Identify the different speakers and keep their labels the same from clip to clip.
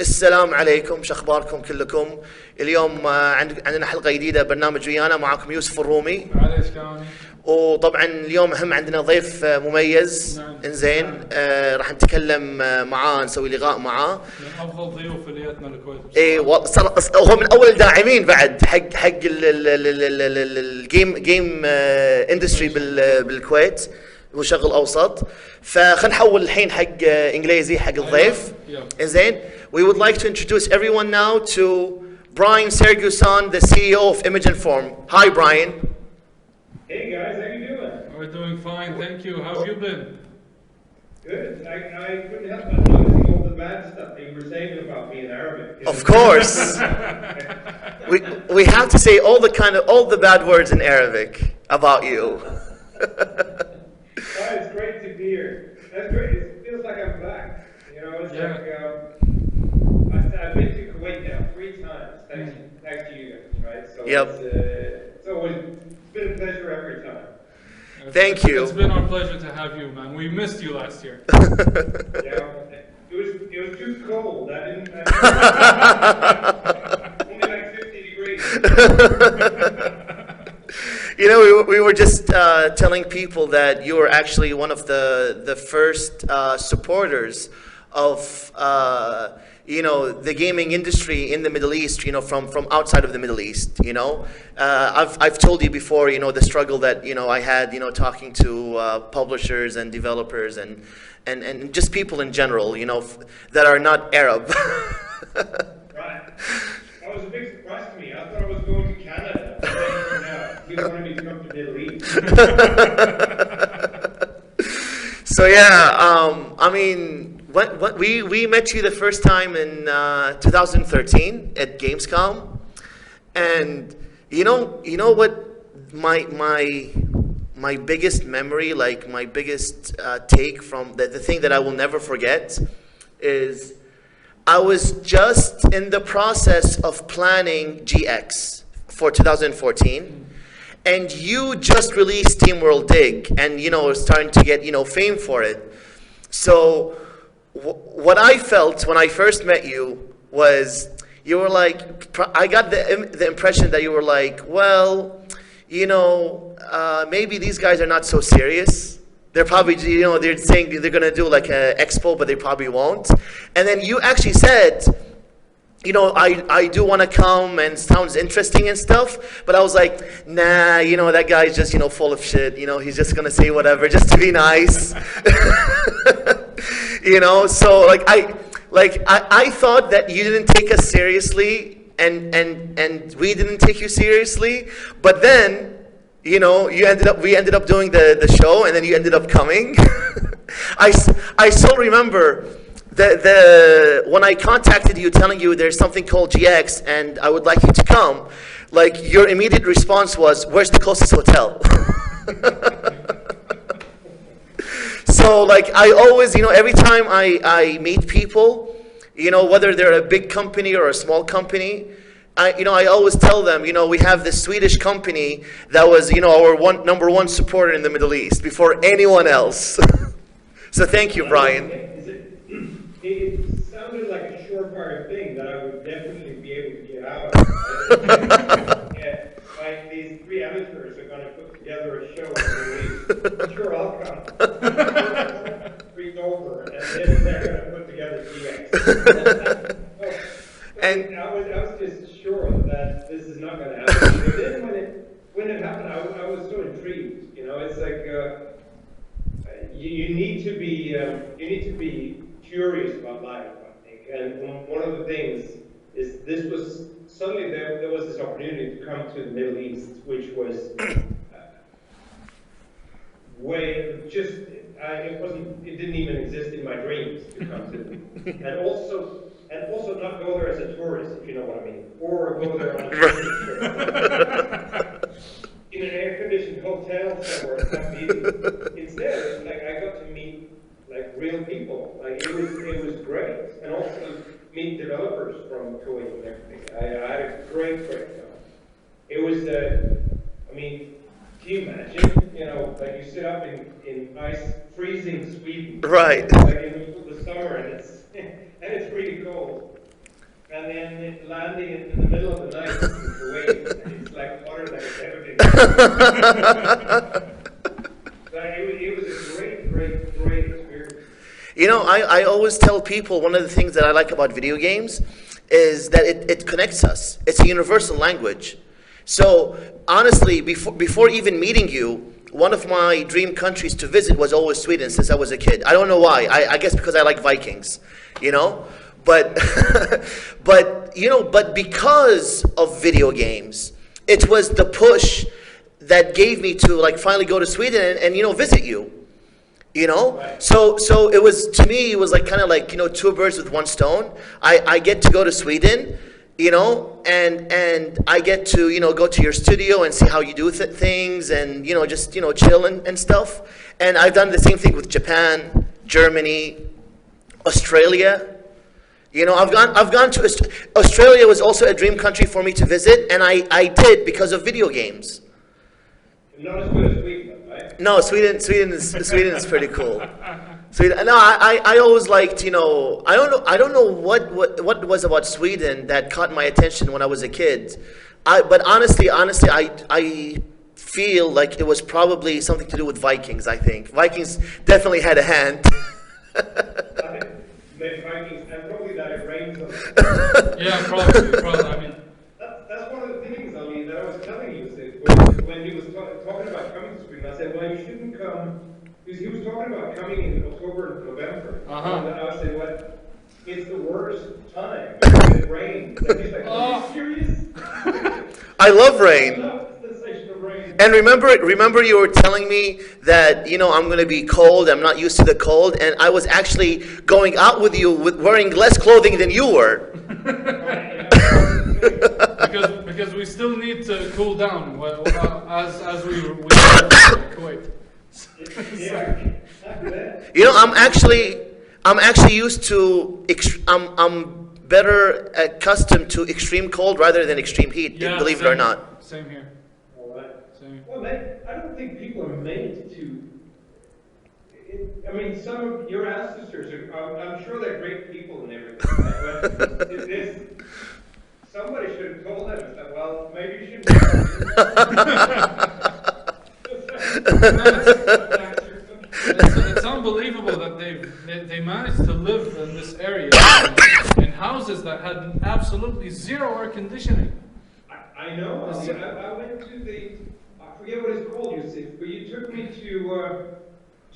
Speaker 1: السلام عليكم، شو اخباركم كلكم؟ اليوم عندنا حلقه جديده برنامج ويانا، معكم يوسف الرومي.
Speaker 2: معليش كمان.
Speaker 1: وطبعا اليوم هم عندنا ضيف مميز.
Speaker 2: نعم.
Speaker 1: انزين. راح نتكلم معاه، نسوي لقاء معاه.
Speaker 2: من افضل ضيوف اللي جتنا الكويت
Speaker 1: اي هو من اول الداعمين بعد حق الجيم اندستري بالكويت. هو شغل اوسط. فخلينا نحول الحين حق انجليزي حق الضيف. انزين. We would like to introduce everyone now to Brjann Sigurgeirsson, the CEO of Image Inform. Hi, Brjann.
Speaker 3: Hey guys, how you doing?
Speaker 2: We're doing fine, thank you. How have you been?
Speaker 3: Good. I couldn't help but noticing all the bad stuff that you were saying about me in Arabic.
Speaker 1: Of course. we have to say all the bad words in Arabic about you.
Speaker 3: Oh, it's great to be here. That's great. It feels like I'm back. You know, it's like I've been to Kuwait now 3 times, thanks to you guys, right? So
Speaker 1: Yep.
Speaker 3: it's always been a pleasure every time.
Speaker 1: Thank you.
Speaker 2: It's been our pleasure to have you, man. We missed you last year.
Speaker 3: Yeah, it was too cold. I didn't only like 50 degrees.
Speaker 1: You know, we were just telling people that you were actually one of the first supporters of the gaming industry in the Middle East. From outside of the Middle East. I've told you before. The struggle that I had. Talking to publishers and developers and just people in general. That are not Arab.
Speaker 3: Right. That was a big surprise to me. I thought I was going to Canada. You wanted me to come to Middle East.
Speaker 1: So yeah, I mean, we met you the first time in 2013 at Gamescom, and you know what my biggest memory, like my biggest take from the thing that I will never forget is I was just in the process of planning GX for 2014. And you just released Team World Dig, and starting to get fame for it. So what I felt when I first met you was you were like, I got the impression that you were like, well, maybe these guys are not so serious. They're probably they're saying they're gonna do like an expo, but they probably won't. And then you actually said, I do want to come and sounds interesting and stuff, but I was like, nah, that guy's just, full of shit. He's just going to say whatever just to be nice. So I thought that you didn't take us seriously and we didn't take you seriously. But then, we ended up doing the show, and then you ended up coming. I still remember when I contacted you telling you there's something called GX and I would like you to come, like your immediate response was, where's the closest hotel? So like I always, every time I meet people, whether they're a big company or a small company, I always tell them, we have this Swedish company that was, our number one supporter in the Middle East before anyone else. So thank you, Brjann.
Speaker 3: It sounded like a surefire thing that I would definitely be able to get out of. Like these 3 amateurs are going to put together a show in the Middle East. Sure, I'll come. Freaked over, and then they're going to put together DX. And I was just sure that this is not going to happen. But then when it happened, I was so intrigued. It's like you need to be curious about life, I think. And one of the things is suddenly there was this opportunity to come to the Middle East, which was it didn't even exist in my dreams to come to them. And also not go there as a tourist, if you know what I mean, or go there on a business trip. In an air-conditioned hotel somewhere. Instead, like I got to meet like real people. Like it was great, and also meet developers from Kuwait and everything. I had a great time. It was, can you imagine? Like you sit up in ice, freezing Sweden,
Speaker 1: Right.
Speaker 3: like in the summer, and it's really cold. and then landing in the middle of the night in Kuwait, and it's like hotter than it's ever been. So it was a great experience.
Speaker 1: You know, I always tell people one of the things that I like about video games is that it connects us. It's a universal language. So honestly, before even meeting you, one of my dream countries to visit was always Sweden since I was a kid. I don't know why. I guess because I like Vikings, you know? But but because of video games, it was the push that gave me to like finally go to Sweden and visit you. You know,
Speaker 3: Right.
Speaker 1: so it was, to me, it was like kind of like, two birds with one stone. I get to go to Sweden, and I get to, go to your studio and see how you do things and, just, chill and stuff. And I've done the same thing with Japan, Germany, Australia. I've gone to Australia was also a dream country for me to visit, and I did because of video games.
Speaker 3: Not as good as Sweden, right?
Speaker 1: No, Sweden is pretty cool. Sweden. No, I always liked, I don't know what was about Sweden that caught my attention when I was a kid. But honestly, I feel like it was probably something to do with Vikings. I think Vikings definitely had a hand.
Speaker 3: The Vikings, and probably that it rains on them.
Speaker 2: Yeah, probably. I mean,
Speaker 3: That's one of the things, Ali, that I was telling you, Sid, when he was talking about coming to Sweden. I said, well, you shouldn't come, because he was talking about coming in October and November.
Speaker 2: Uh-huh.
Speaker 3: And I said, well, it's the worst time, because it rains. And he's like, are you serious?
Speaker 1: I love
Speaker 3: I
Speaker 1: rain.
Speaker 3: love the sensation of rain.
Speaker 1: And remember you were telling me that, I'm going to be cold, I'm not used to the cold, and I was actually going out with you with wearing less clothing than you were.
Speaker 2: because we still need to cool down as we Kuwait.
Speaker 3: Yeah.
Speaker 1: I'm actually used to I'm better accustomed to extreme cold rather than extreme heat,
Speaker 2: Yeah,
Speaker 1: believe it or not.
Speaker 2: Same here.
Speaker 3: All right.
Speaker 2: Same.
Speaker 3: Well, I don't think people are made to. I mean, some of your ancestors I'm sure they're great people and everything, right? But somebody should have told them, and said, well, maybe you should.
Speaker 2: It's unbelievable that they managed to live in this area in houses that had absolutely zero air conditioning.
Speaker 3: I know. I mean, I went to I forget what it's called, you see, but you took me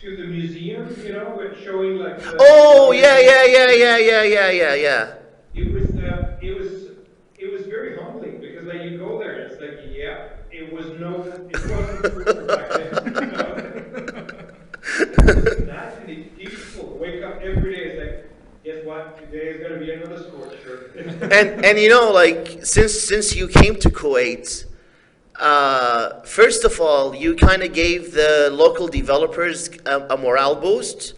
Speaker 3: to the museum, with showing like.
Speaker 1: Oh yeah.
Speaker 3: It was very humbling because like you go there and it's like, yeah, it wasn't true back then. Imagine these people wake up every day. It's like, guess what? Today is going to be another scorcher.
Speaker 1: and like since you came to Kuwait, first of all, you kind of gave the local developers a morale boost.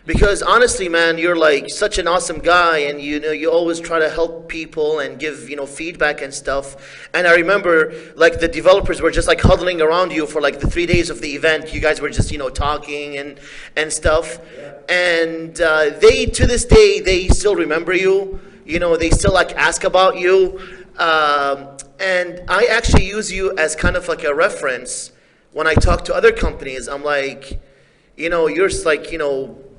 Speaker 1: Because honestly, man, you're like such an awesome guy, and you always try to help people and give feedback and stuff. And I remember like the developers were just like huddling around you for like the 3 days of the event. You guys were just talking and stuff.
Speaker 3: Yeah.
Speaker 1: And they, to this day, they still remember you. They still like ask about you. And I actually use you as kind of like a reference when I talk to other companies. I'm like, you're like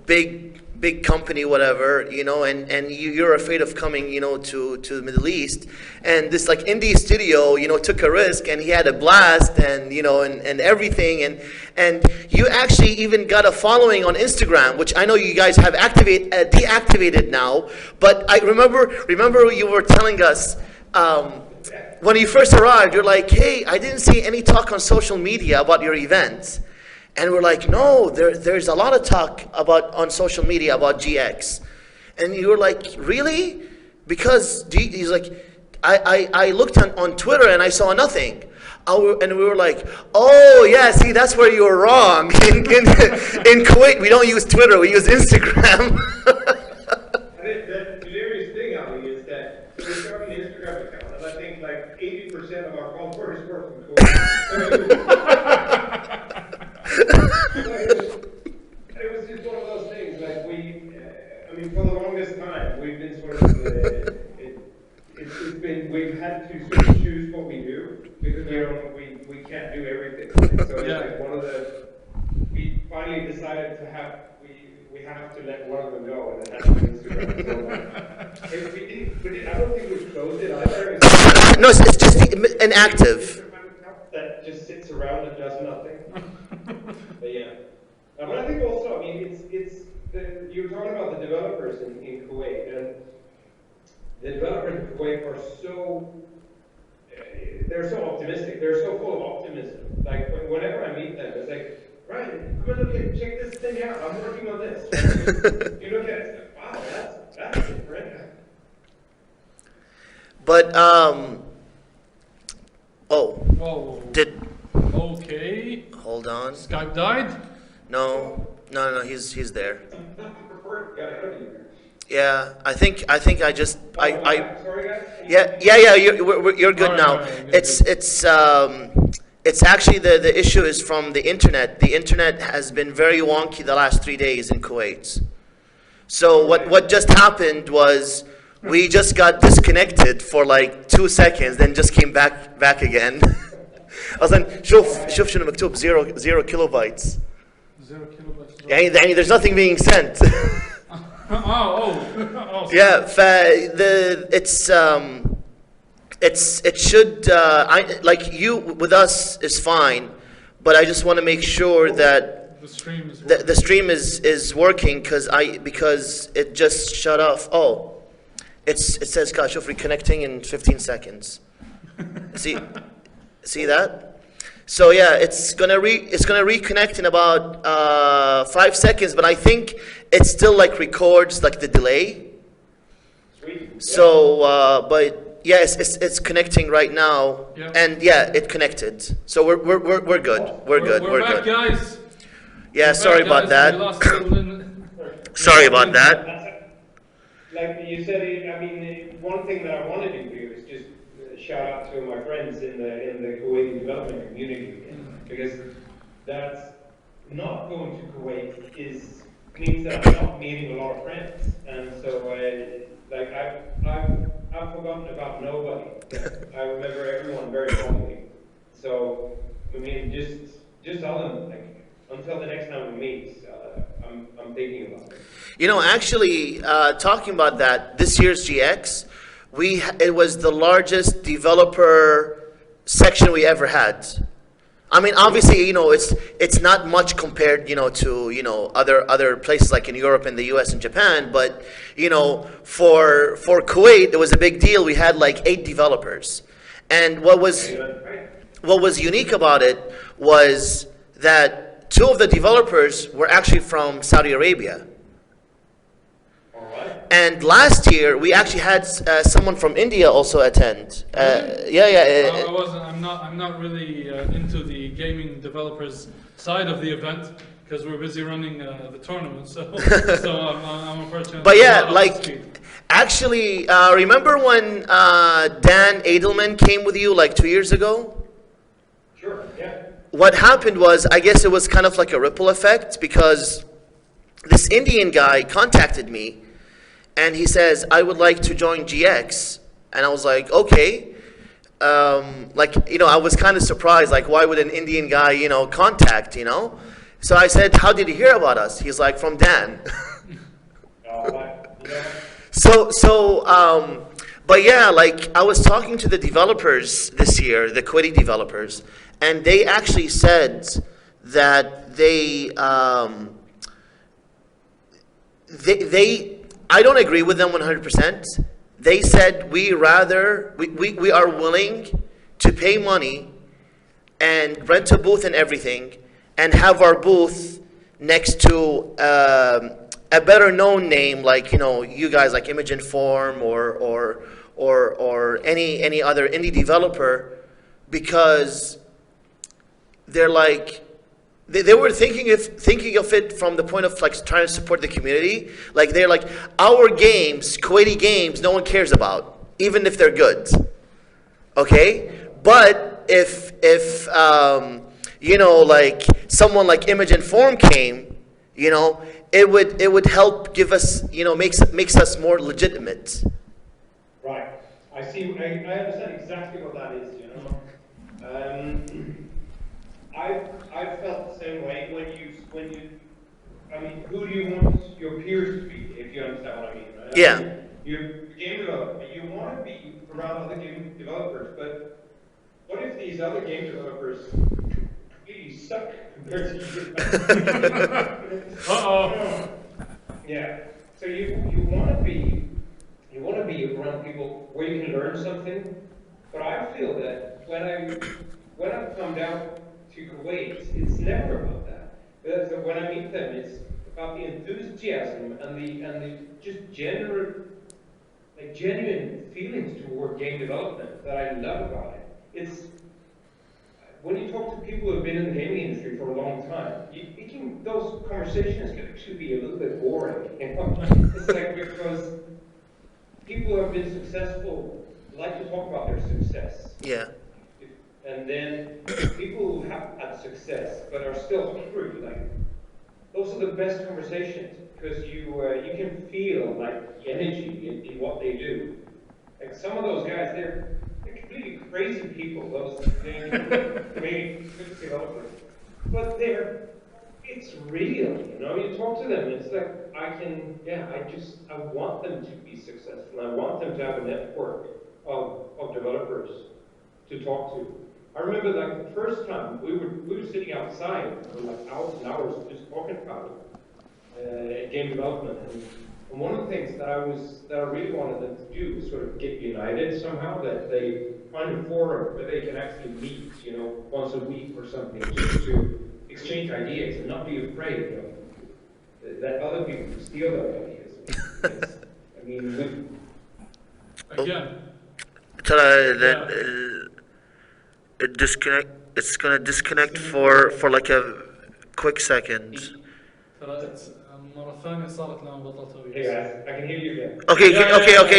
Speaker 1: big company, whatever, and you're afraid of coming, to the Middle East, and this like indie studio, took a risk, and he had a blast, and and everything, and you actually even got a following on Instagram, which I know you guys have deactivated now, but I remember you were telling us. When you first arrived, you're like, hey, I didn't see any talk on social media about your event. And we're like, no, there's a lot of talk on social media about GX. And you were like, really? Because he's like, I looked on Twitter and I saw nothing. And we were like, oh, yeah, see, that's where you were wrong. In Kuwait, we don't use Twitter, we use Instagram.
Speaker 3: The hilarious thing, Ali, is that we started an Instagram account, and I think like 80% of our followers were from Kuwait. It was just one of those things, like for the longest time, we've been sort of we've had to sort of choose what we do because we can't do everything. Right? So it's like one of the, we finally decided to have, we have to let one of them go, and it has to be Instagram. So if I don't think we closed it either.
Speaker 1: No, it's just inactive.
Speaker 3: That just sits around and does nothing. But yeah. But I think also, I mean, you're talking about the developers in Kuwait, and the developers in Kuwait are so, they're so optimistic. They're so full of optimism. Like, whenever I meet them, it's like, right, come and look at, check this thing out. I'm working on this. Right? You look at it, it's like, wow, that's different.
Speaker 1: But,
Speaker 2: Okay.
Speaker 1: Hold on.
Speaker 2: Skype died?
Speaker 1: No, he's there.
Speaker 3: Got ahead of you.
Speaker 1: Yeah, I think I just
Speaker 3: Sorry, guys.
Speaker 1: yeah, you're good now. It's actually the issue is from the internet. The internet has been very wonky the last 3 days in Kuwait. So what just happened was we just got disconnected for like 2 seconds, then just came back again. أصلاً شوف شنو مكتوب 0 kilobytes.
Speaker 2: 0 kilobytes.
Speaker 1: يعني there's nothing being sent. Yeah, it should like you with us is fine, but I just want to make sure that the stream is working because it just shut off. Oh, it says "Gosh, reconnecting in 15 seconds." See that? So yeah, it's gonna reconnect in about 5 seconds, but I think it still like records like the delay.
Speaker 3: Sweet.
Speaker 1: So, but yeah, it's connecting right now, and yeah, it connected. So we're good. We're good.
Speaker 2: We're back,
Speaker 1: good.
Speaker 2: guys.
Speaker 1: Yeah, sorry about that. Sorry about that.
Speaker 3: Like you said, I mean, one thing that I wanted to do is just shout out to my friends in the Kuwaiti development community, because that's not going to Kuwait means that I'm not meeting a lot of friends, and so like I've forgotten about nobody. I remember everyone very fondly. So I mean, just tell them, like, until the next time we meet, I'm thinking about it.
Speaker 1: You know, actually, talking about that, this year's GX, it was the largest developer section we ever had. I mean, obviously, you know, it's not much compared, you know, to, you know, other places like in Europe and the US and Japan, but, you know, for Kuwait, it was a big deal. We had like 8 developers. And what was unique about it was that 2 of the developers were actually from Saudi Arabia. And last year we actually had someone from India also attend.
Speaker 2: I'm not really into the gaming developers side of the event because we're busy running the tournament. So I'm unfortunately.
Speaker 1: But yeah, like actually, remember when Dan Edelman came with you like 2 years ago?
Speaker 3: Sure. Yeah.
Speaker 1: What happened was, I guess it was kind of like a ripple effect, because this Indian guy contacted me. And he says, I would like to join GX. And I was like, okay. Like, you know, I was kind of surprised. Like, why would an Indian guy, you know, contact, you know? So I said, how did you hear about us? He's like, from Dan. But yeah, like, I was talking to the developers this year, the Kuwaiti developers, and they actually said that they I don't agree with them 100%. They said we are willing to pay money and rent a booth and everything, and have our booth next to a better known name, like, you know, you guys like Image Inform or any other indie developer, because they're like, they were thinking of it from the point of like trying to support the community. Like, they're like, our games, Kuwaiti games, no one cares about, even if they're good. Okay, but if you know, like someone like Image Inform came, you know, it would help give us, you know, makes us more legitimate.
Speaker 3: Right. I see. I understand exactly what that is. You know, I've felt the same way when you. I mean, who do you want your peers to be? If you understand what I mean, right? I
Speaker 1: Yeah.
Speaker 3: mean, you're a game developer. You want to be around other game developers, but what if these other game developers completely suck compared to you?
Speaker 2: Uh-oh.
Speaker 3: Yeah. So you want to be around people where you can learn something. But I feel that when I've come down to Kuwait, it's never about that. So when I meet them, it's about the enthusiasm and the just genuine feelings toward game development that I love about it. It's when you talk to people who have been in the gaming industry for a long time, those conversations can actually be a little bit boring. You know? It's like because people who have been successful like to talk about their success.
Speaker 1: Yeah.
Speaker 3: And then people who have had success but are still hungry, like those are the best conversations because you can feel like the energy in what they do. Like some of those guys, they're completely crazy people. Those maybe good developers, but it's real. You know, you talk to them, it's like I want them to be successful. I want them to have a network of developers to talk to. I remember like the first time we were sitting outside for like hours and hours just talking about game development. And one of the things that I really wanted them to do was sort of get united somehow, that they find a forum where they can actually meet, you know, once a week or something, just to exchange ideas and not be afraid of that other people can steal those ideas. I mean,
Speaker 2: Again.
Speaker 1: It's gonna disconnect for like a quick second.
Speaker 2: مرة ثانية صارت لما بطلت
Speaker 3: hey guys, I can hear you again.
Speaker 1: Okay,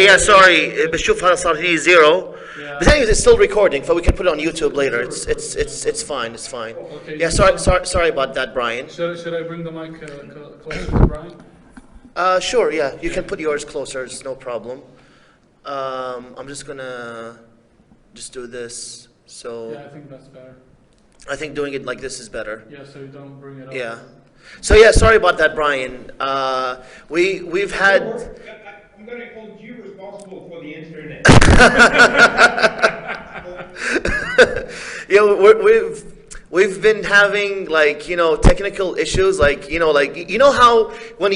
Speaker 1: yeah, sorry. بشوف هذا صار هني zero. But anyways, it's still recording, so we can put it on YouTube later. It's fine.
Speaker 2: Okay,
Speaker 1: Yeah, sorry about that, Bryann.
Speaker 2: Should I bring the mic closer to Bryann?
Speaker 1: Sure, yeah. You can put yours closer. It's no problem. I'm just gonna do this. So
Speaker 2: Yeah, I think that's better.
Speaker 1: I think doing it like this is better.
Speaker 2: Yeah, so you don't bring it up.
Speaker 1: Yeah. So yeah, sorry about that, Bryann. We've had.
Speaker 3: I'm going to hold you responsible for the internet.
Speaker 1: Yeah, we've been having like, you know, technical issues, like, you know how when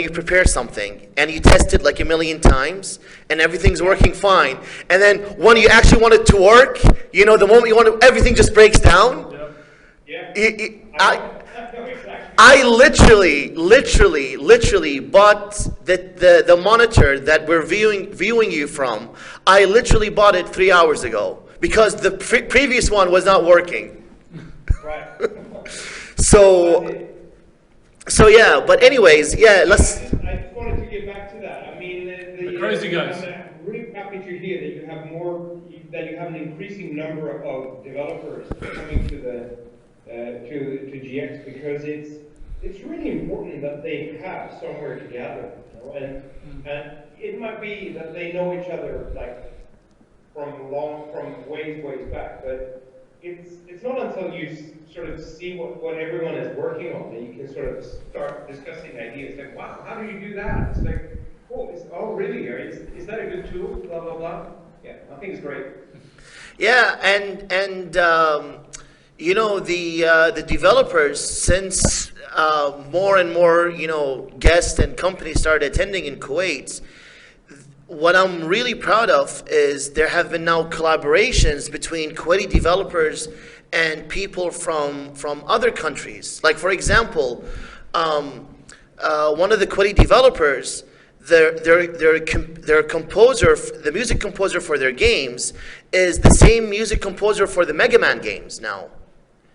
Speaker 1: you prepare something and you test it like a million times and everything's working fine, and then when you actually want it to work, you know, the moment you want it, everything just breaks down.
Speaker 3: Yeah.
Speaker 1: I literally bought the monitor that we're viewing you from. I literally bought it 3 hours ago because the previous one was not working.
Speaker 3: Right.
Speaker 1: So yeah, but anyways, yeah, let's.
Speaker 3: I just wanted to get back to that. I mean,
Speaker 2: the crazy guys.
Speaker 3: I'm really happy to hear that you have an increasing number of developers coming to GX, because it's really important that they have somewhere to gather, you know? And it might be that they know each other like from ways back, but it's not until you sort of see what everyone is working on that you can sort of start discussing ideas. Like, wow, how do you do that? It's like, oh really? Is that a good tool? Blah blah blah. Yeah, I think it's great.
Speaker 1: Yeah, and you know, the developers, since more and more, you know, guests and companies started attending in Kuwait, what I'm really proud of is there have been now collaborations between Kuwaiti developers and people from other countries. Like, for example, one of the Kuwaiti developers, their composer, the music composer for their games, is the same music composer for the Mega Man games now.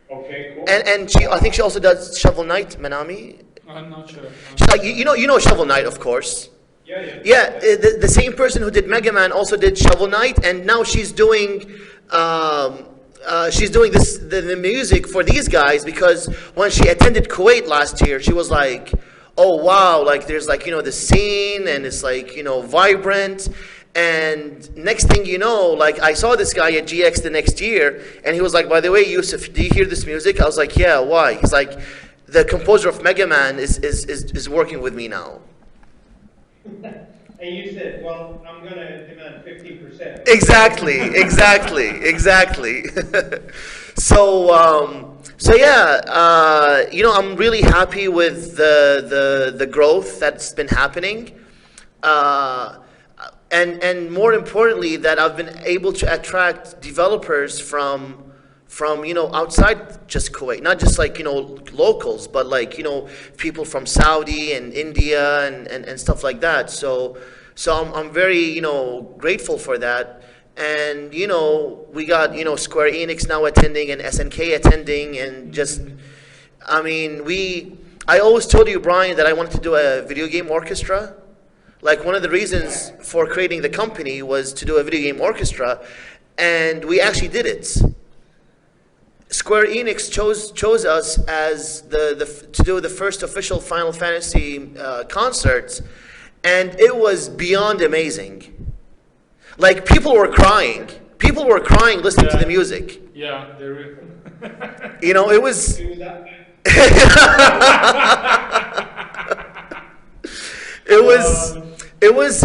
Speaker 3: Okay, cool.
Speaker 1: And I think she also does Shovel Knight, Manami.
Speaker 2: I'm not sure.
Speaker 1: She's like, you know Shovel Knight, of course.
Speaker 3: Yeah.
Speaker 1: The same person who did Mega Man also did Shovel Knight, and now she's doing the music for these guys, because when she attended Kuwait last year, she was like, oh wow, like there's like, you know, the scene, and it's like, you know, vibrant, And next thing you know, like I saw this guy at GX the next year, and he was like, "By the way, Yusuf, do you hear this music?" I was like, "Yeah, why?" He's like, "The composer of Mega Man is working with me now."
Speaker 3: And you said, well, I'm going to demand 15%.
Speaker 1: Exactly, exactly, exactly. So yeah, you know, I'm really happy with the growth that's been happening. And more importantly, that I've been able to attract developers from you know, outside just Kuwait, not just like, you know, locals, but like, you know, people from Saudi and India and stuff like that. So I'm very, you know, grateful for that. And you know, we got, you know, Square Enix now attending and SNK attending, and just, I mean, I always told you, Bryann, that I wanted to do a video game orchestra. Like, one of the reasons for creating the company was to do a video game orchestra, and we actually did it. Square Enix chose us as to do the first official Final Fantasy concerts, and it was beyond amazing. Like, people were crying. People were crying listening to the music.
Speaker 2: Yeah, they were.
Speaker 1: You know, it was.
Speaker 3: It was that bad.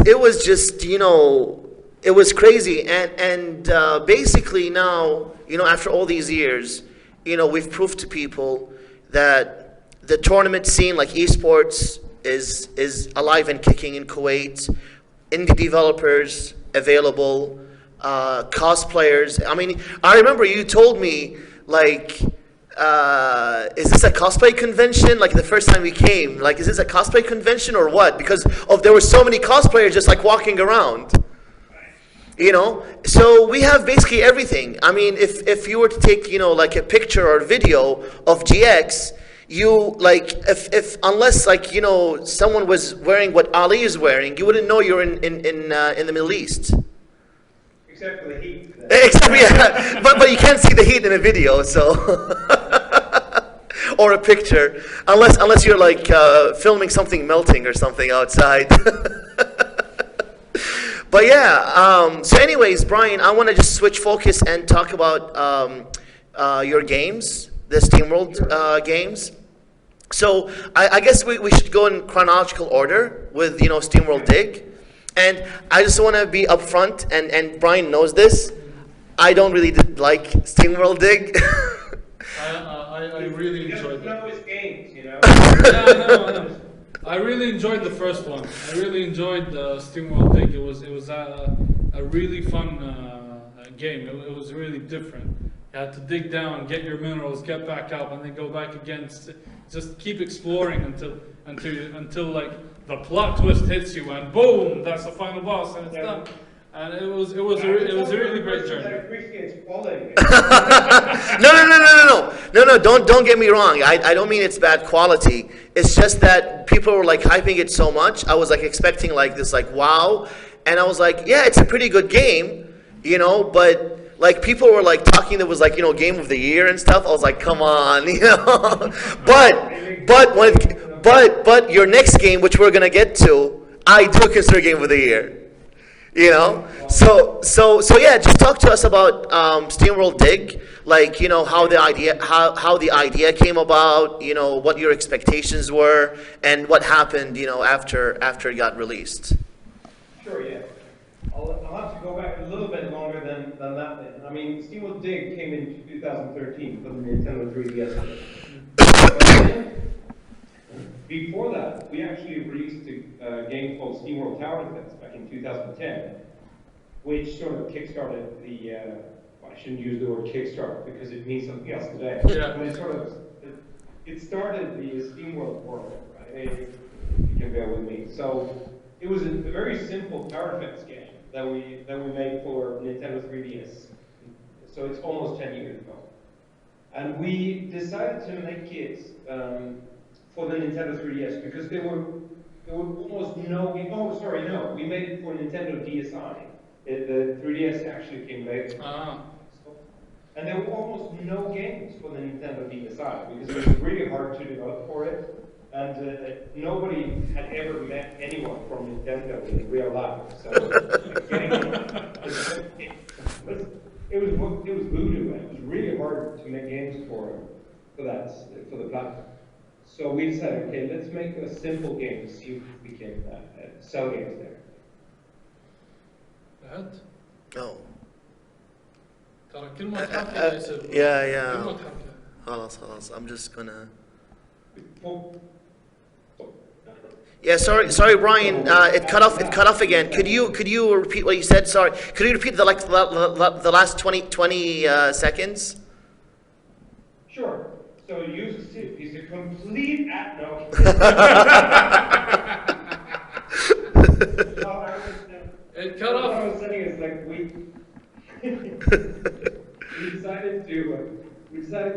Speaker 1: It was just, you know, it was crazy. And basically now, you know, after all these years, you know, we've proved to people that the tournament scene, like esports, is alive and kicking in Kuwait. Indie developers available, cosplayers. I mean, I remember you told me, like, is this a cosplay convention? Like, the first time we came, like, is this a cosplay convention or what? Because there were so many cosplayers just like walking around. You know, so we have basically everything. I mean, if you were to take, you know, like a picture or video of GX, you, like, if unless, like, you know, someone was wearing what Ali is wearing, you wouldn't know you're in the Middle East.
Speaker 3: Except for the heat.
Speaker 1: Except, yeah, but you can't see the heat in a video, so or a picture, unless you're like filming something melting or something outside. But yeah, so anyways, Bryann, I want to just switch focus and talk about your games, the SteamWorld games. So I guess we should go in chronological order with, you know, SteamWorld Dig. And I just want to be upfront, and Bryann knows this. I don't really like SteamWorld Dig.
Speaker 2: I really enjoyed it.
Speaker 3: Know his games, you know.
Speaker 2: Yeah, I know. I really enjoyed the first one. I really enjoyed SteamWorld Dig. It was a really fun game. It was really different. You had to dig down, get your minerals, get back up, and then go back again. Just keep exploring until like the plot twist hits you, and boom, that's the final boss, and it's done. And it was a really great journey.
Speaker 3: That appreciates quality.
Speaker 1: No. Don't get me wrong. I don't mean it's bad quality. It's just that people were like hyping it so much. I was like expecting like this, like, wow, and I was like, yeah, it's a pretty good game, you know, but like people were like talking that was like, you know, game of the year and stuff. I was like, come on, you know. But your next game, which we're gonna get to, I do consider game of the year. You know, so yeah, just talk to us about SteamWorld Dig, like, you know, how the idea came about, you know, what your expectations were, and what happened, you know, after it got released.
Speaker 3: Sure, yeah. I'll have to go back a little bit longer than that then. I mean, SteamWorld Dig came in 2013 for the Nintendo 3DS. Before that, we actually released a game called SteamWorld Tower Defense back in 2010, which sort of kickstarted the, well, I shouldn't use the word kickstart because it means something else today.
Speaker 2: Yeah.
Speaker 3: But it started the SteamWorld world, right? If you can bear with me. So it was a very simple tower defense game that we made for Nintendo 3DS. So it's almost 10 years ago. And we decided to make it for the Nintendo 3DS because there were almost no. We made it for Nintendo DSi. The 3DS actually came later. And there were almost no games for the Nintendo DSi because it was really hard to develop for it. and nobody had ever met anyone from Nintendo in real life. So getting it was voodoo, and it was really hard to make games for the platform. So we decided, okay, let's make a simple game to see if we can sell games there.
Speaker 2: بعد
Speaker 1: Oh.
Speaker 2: ترى كل ما تحكي يصير
Speaker 1: Yeah.
Speaker 2: كل ما تحكي
Speaker 1: خلاص. I'm just gonna.
Speaker 3: Oh.
Speaker 1: Yeah, sorry, Brian. It cut off again. Could you repeat what you said? Sorry. Could you repeat the last 20 seconds?
Speaker 3: Sure. So Yusuf is a complete no.
Speaker 2: It cut off.
Speaker 3: What I was saying is like we decided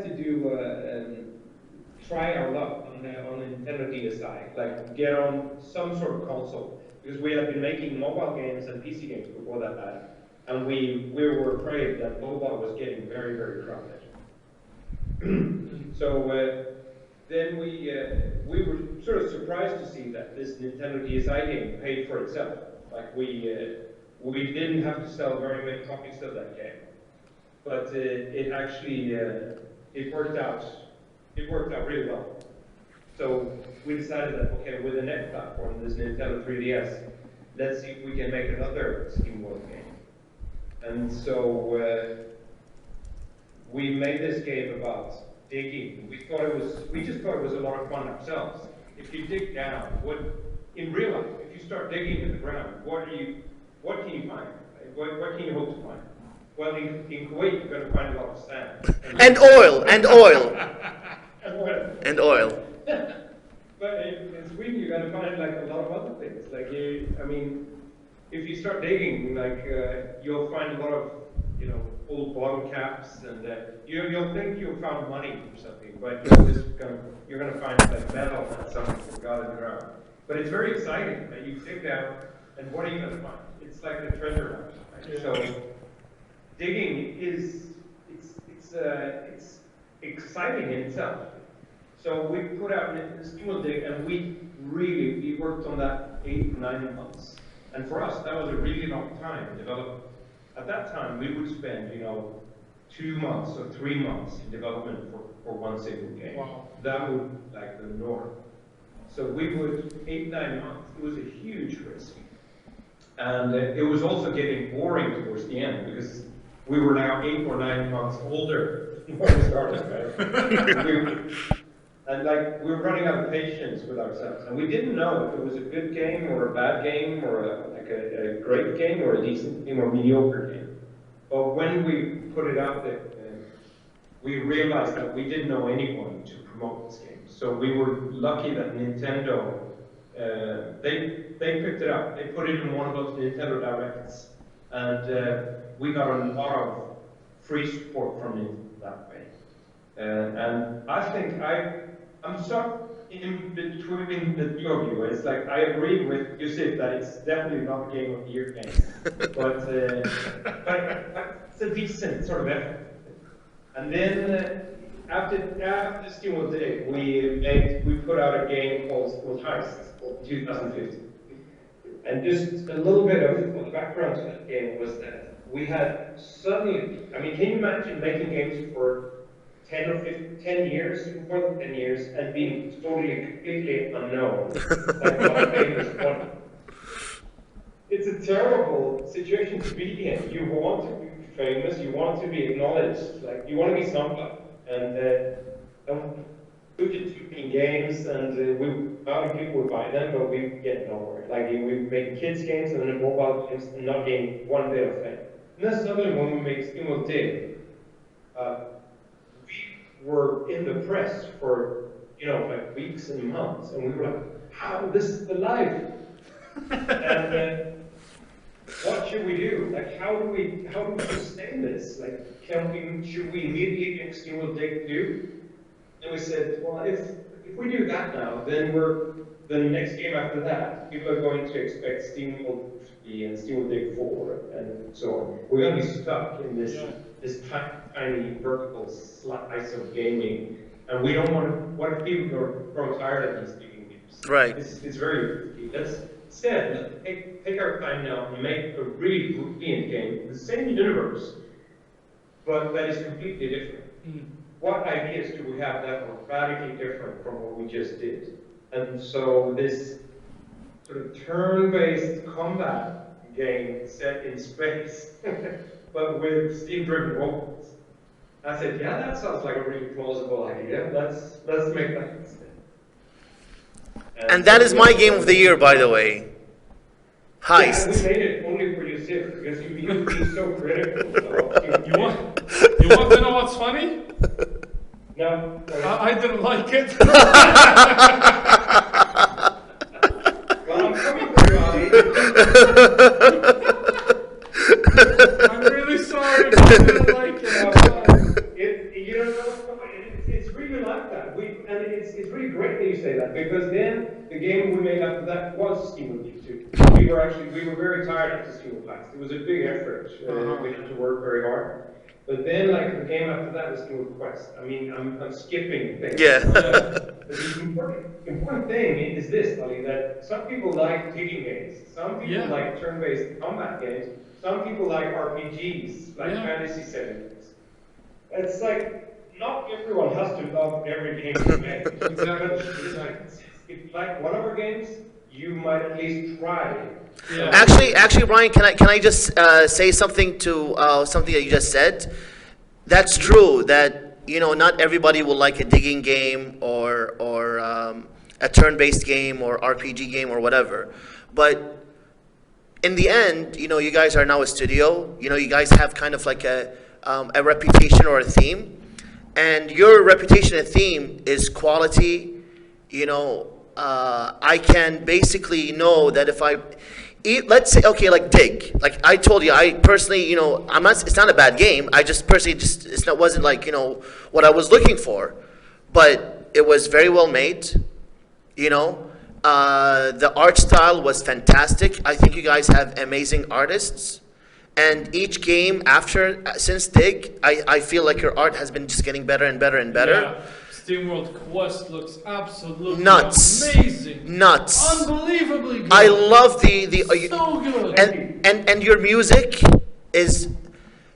Speaker 3: to do try our luck on the Nintendo DSi, like get on some sort of console, because we had been making mobile games and PC games before that, and we were afraid that mobile was getting very, very crowded. So then we were sort of surprised to see that this Nintendo DSi game paid for itself. Like we didn't have to sell very many copies of that game, but it actually it worked out really well. So we decided that, okay, with the next platform, this Nintendo 3DS, let's see if we can make another SteamWorld game. And so we made this game about digging. We just thought it was a lot of fun ourselves. If you dig down, in real life, if you start digging in the ground, what can you find? What can you hope to find? Well, in Kuwait, you're going to find a lot of sand.
Speaker 1: And oil. And oil.
Speaker 3: But in Sweden, you're going to find like a lot of other things. Like, if you start digging, like you'll find a lot of, old bottle caps, and you'll think you'll found money or something, but you're gonna find like metal that someone forgot in the ground. But it's very exciting that you dig down, and what are you gonna find? It's like a treasure hunt. Right? So digging it's exciting in itself. So we put out this SteamWorld Dig, and we worked on that 8 or 9 months. And for us, that was a really long time in development. At that time, we would spend, 2 months or 3 months in development for one single game.
Speaker 2: Wow.
Speaker 3: That would like the norm. So we would 8, 9 months. It was a huge risk, and it was also getting boring towards the end, because we were now 8 or 9 months older when we started. Right? And like we were running out of patience with ourselves, and we didn't know if it was a good game or a bad game or a great game or a decent game or a mediocre game. But when we put it out there, we realized that we didn't know anyone to promote this game. So we were lucky that Nintendo they picked it up. They put it in one of those Nintendo Directs, and we got a lot of free support from it that way. And I think I'm stuck in between the two of you. It's like I agree with Yusuf that it's definitely not a Game of the Year game, but it's a decent sort of effort. And then after SteamWorld Day, we put out a game called Heist in 2015. And just a little bit of the background to that game was that we had suddenly, can you imagine making games for 10 or 10 years, more than 10 years, and being totally, completely unknown? Like, what famous one. It's a terrible situation to be in. You want to be famous, you want to be acknowledged, like, you want to be somebody. And we did making games, and a lot of people would buy them, but we get nowhere. Like, we make kids games and then mobile games and not getting one bit of fame. And then suddenly when we make SteamWorld Day, we were in the press for, like weeks and months, and we were like, how, this is the life. And what should we do? Like, how do we sustain this? Like, should we immediately get SteamWorld Day to do? And we said, well, if we do that now, then the next game after that, people are going to expect SteamWorld 3 and SteamWorld Dig 4 and so on. We're going to be stuck in this tiny vertical slice of gaming, And we don't want to, what if people grow tired of these digging games?
Speaker 1: Right.
Speaker 3: It's very risky. Let's take our time now and make a really brilliant game in the same universe, but that is completely different. What ideas do we have that are radically different from what we just did? And so this sort of turn-based combat game set in space, but with steam-driven robots. I said, yeah, that sounds like a really plausible idea. Let's make that instead.
Speaker 1: And that is my game of the year, by the way. Heist.
Speaker 3: Yeah, we made it only for you, Sid, because you've been so critical.
Speaker 2: You want to know what's funny?
Speaker 3: No.
Speaker 2: I didn't like it.
Speaker 3: Well, I'm coming for you, Ali.
Speaker 2: I'm really sorry, but I didn't like it.
Speaker 3: You know, it's really like that. And it's really great that you say that, because then the game we made after that was Steam League 2. We were very tired after Steam Heist. It was a big effort. We had to work very hard. But then, like, the game after that was Steam Quest. I mean, I'm skipping things.
Speaker 1: Yeah.
Speaker 3: But the important thing is this, Ali, that some people like digging games. Some people like turn-based combat games. Some people like RPGs, like fantasy settings. It's like, not everyone has to love every game you make. If you like one of our games, you might at least try.
Speaker 1: Yeah. Actually, Brjann, can I just say something to something that you just said? That's true. That not everybody will like a digging game or a turn-based game or RPG game or whatever. But in the end, you guys are now a studio. You guys have kind of like a reputation or a theme, and your reputation and theme is quality. I can basically know that if let's say, okay, like Dig, like I told you, I personally, it's not a bad game. I just personally wasn't like, what I was looking for, but it was very well made. The art style was fantastic. I think you guys have amazing artists. And each game since Dig, I feel like your art has been just getting better and better and better.
Speaker 2: Yeah. SteamWorld Quest looks absolutely amazing.
Speaker 1: Nuts.
Speaker 2: Unbelievably good.
Speaker 1: I love the
Speaker 2: so good.
Speaker 1: And your music is,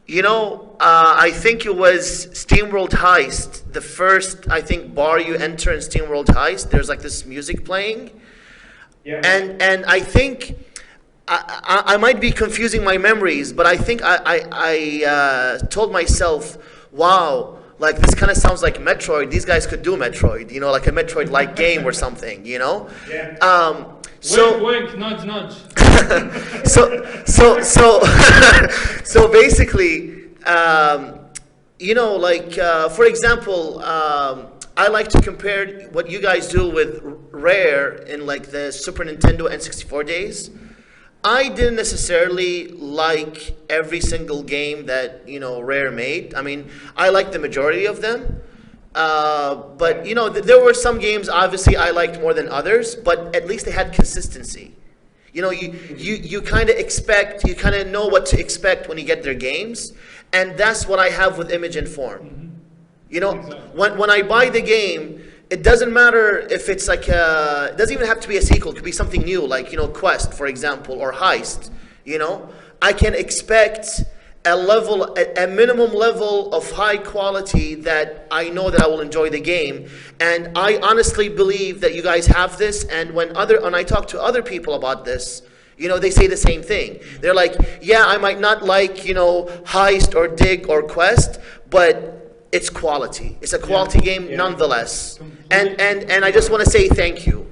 Speaker 1: I think it was SteamWorld Heist, the first, I think, bar you enter in SteamWorld Heist. There's like this music playing.
Speaker 3: Yeah.
Speaker 1: And I think I might be confusing my memories, but I think I told myself, wow, like this kind of sounds like Metroid. These guys could do Metroid, like a Metroid-like game or something,
Speaker 3: Yeah.
Speaker 1: So
Speaker 2: wink, nudge, nudge.
Speaker 1: so basically, for example, I like to compare what you guys do with Rare in like the Super Nintendo N64 days. I didn't necessarily like every single game that Rare made. I mean, I liked the majority of them, but there were some games obviously I liked more than others. But at least they had consistency. You kind of expect, you kind of know what to expect when you get their games, and that's what I have with Image and Form.
Speaker 2: Exactly.
Speaker 1: When I buy the game, it doesn't matter if it's like it doesn't even have to be a sequel. It could be something new, like Quest, for example, or Heist. I can expect a minimum level of high quality that I know that I will enjoy the game. And I honestly believe that you guys have this. And when I talk to other people about this, they say the same thing. They're like, yeah, I might not like Heist or Dig or Quest, but it's quality. It's a quality game nonetheless. And I just want to say thank you.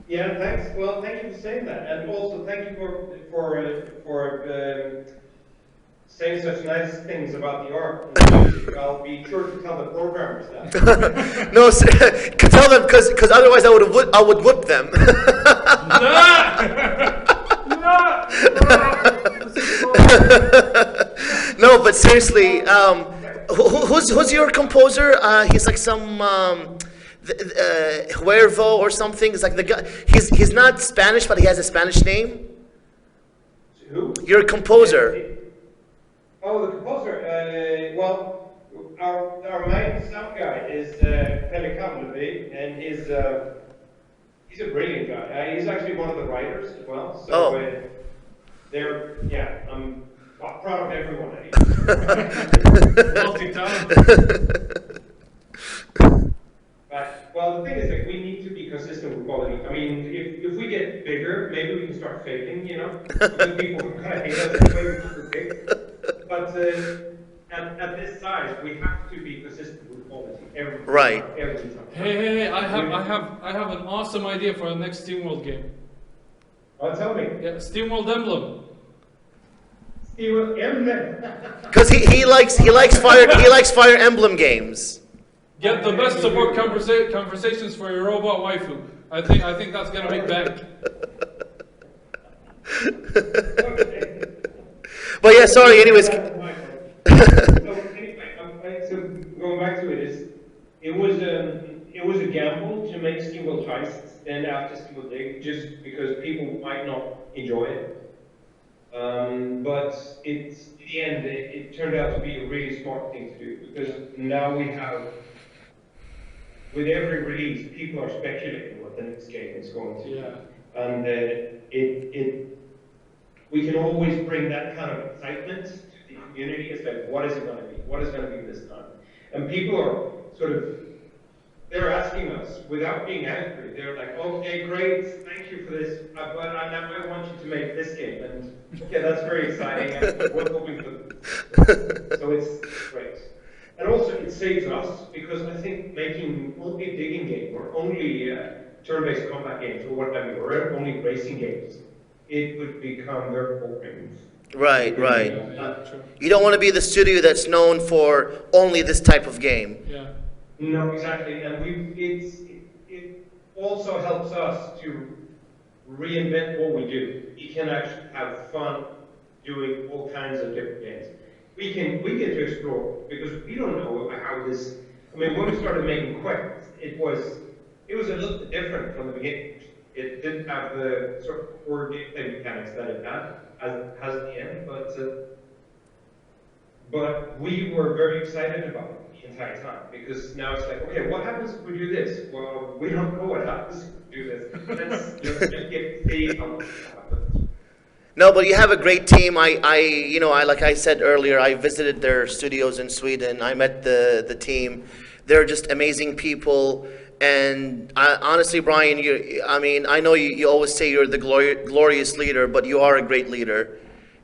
Speaker 3: Yeah, thanks. Well, thank you for saying that, and also thank you for saying such nice things about the art. I'll be sure to tell the programmers that.
Speaker 1: No, tell them because otherwise I would whip them. No, but seriously. Who's your composer? He's like some Huervo or something. It's like the guy. He's not Spanish, but he has a Spanish name.
Speaker 3: Who?
Speaker 1: Your composer.
Speaker 3: Oh, the composer. Well, our main sound guy is Pelle Kamlerby, and he's a brilliant guy. He's actually one of the writers as well. So
Speaker 1: Oh.
Speaker 3: I'm proud of everyone.
Speaker 2: Multi-talented.
Speaker 3: But, well, the thing is that we need to be consistent with quality. I mean, if we get bigger, maybe we can start faking, because people kind of hate us anyway because we're big. But at this size, we have to be consistent with quality every
Speaker 1: Right.
Speaker 3: time. Every time.
Speaker 2: Hey, I have an awesome idea for the next SteamWorld game.
Speaker 3: Oh, tell me.
Speaker 2: Yeah, SteamWorld Emblem.
Speaker 1: Because he likes Fire Emblem games.
Speaker 2: Get the best support conversations for your robot waifu. I think that's gonna make bank.
Speaker 1: But yeah, sorry. Anyways.
Speaker 3: So going back to it was a gamble to make SteamWorld Heist then after SteamWorld Dig, just because people might not enjoy it. But in the end, it turned out to be a really smart thing to do, because now we have, with every release, people are speculating what the next game is going to be.
Speaker 2: Yeah.
Speaker 3: And we can always bring that kind of excitement to the community. It's like, what is it going to be? What is it going to be this time? And people are they're asking us without being angry. They're like, okay, great, thank you for this, but now I want you to make this game. And okay, that's very exciting, and we're hoping for this. So it's great. And also it saves us, because I think making only a digging game or only turn-based combat games or whatever, or only racing games, it would become very boring.
Speaker 1: Right.
Speaker 2: Yeah, true.
Speaker 1: You don't want to be the studio that's known for only this type of game.
Speaker 2: Yeah.
Speaker 3: No, exactly, and it also helps us to reinvent what we do. We can actually have fun doing all kinds of different games. We get to explore, because we don't know how this. I mean, when we started making Quest, it was a little bit different from the beginning. It didn't have the sort of core gameplay mechanics that it has at the end, but we were very excited about it the entire time, because now it's like, okay, what happens if we do this? Well, we don't know what happens if we do this. Let's just get to see how it happens.
Speaker 1: No, but you have a great team. I like I said earlier, I visited their studios in Sweden. I met the team. They're just amazing people. And honestly, Brjann, I know you always say you're the glorious leader, but you are a great leader.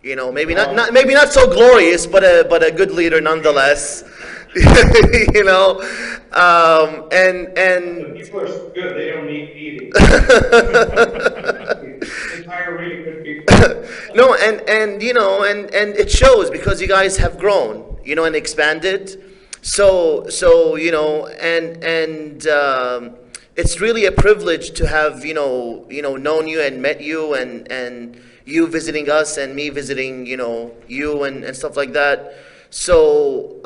Speaker 1: Maybe not so glorious, but a good leader nonetheless. And
Speaker 3: The people are good. They don't need eating. They hire really good people.
Speaker 1: No, and it shows, because you guys have grown, and expanded. So it's really a privilege to have known you and met you, and you visiting us and me visiting you and stuff like that. So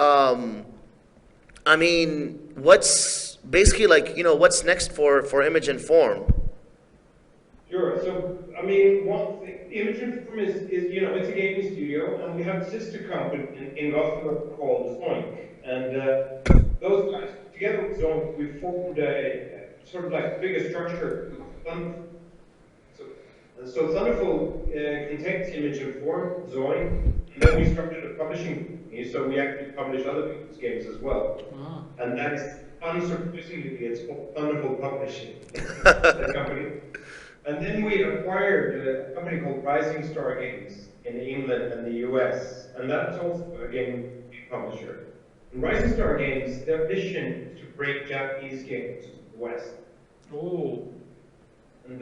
Speaker 1: what's basically what's next for Image and Form?
Speaker 3: Sure. So, one thing, Image and Form is it's a gaming studio, and we have a sister company in Gothenburg called Zoink. And those guys, together with Zoink, we formed a sort of like bigger structure with Thunderful. So Thunderful contains Image and Form, Zoink, and then we started a publishing company, so we actually publish other people's games as well.
Speaker 2: Ah.
Speaker 3: And that is, unsurprisingly, it's called Thunderful Publishing, that company. And then we acquired a company called Rising Star Games in England and the US, and that's also a game publisher. And Rising Star Games, their vision is to bring Japanese games to the West.
Speaker 2: Oh.
Speaker 3: And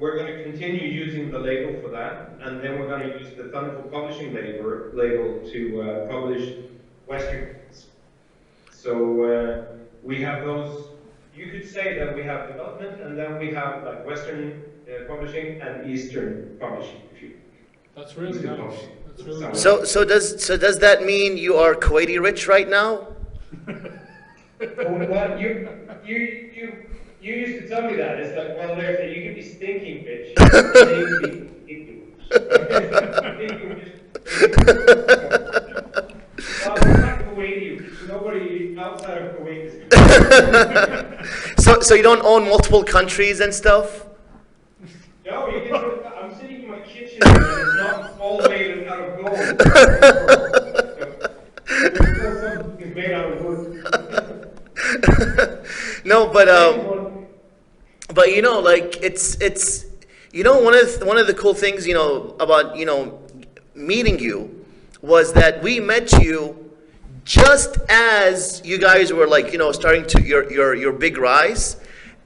Speaker 3: we're going to continue using the label for that, and then we're going to use the Thunderful Publishing label to publish Western games. So we have those. You could say that we have development, and then we have like Western publishing and Eastern publishing.
Speaker 2: That's really nice. That's really nice.
Speaker 1: So does that mean you are Kuwaiti rich right now?
Speaker 3: Well, you used to tell me that. It's like, well, you could be stinking rich, and then you could be English. Well, we're not Kuwaiti rich.
Speaker 1: So you don't own multiple countries and stuff?
Speaker 3: No, you can sort of, I'm sitting in my kitchen and it's not all made out of gold. There's still some things made out of wood.
Speaker 1: No, but you know, like it's you know, one of the cool things, you know, about, you know, meeting you was that we met you just as you guys were, like, you know, starting to your big rise,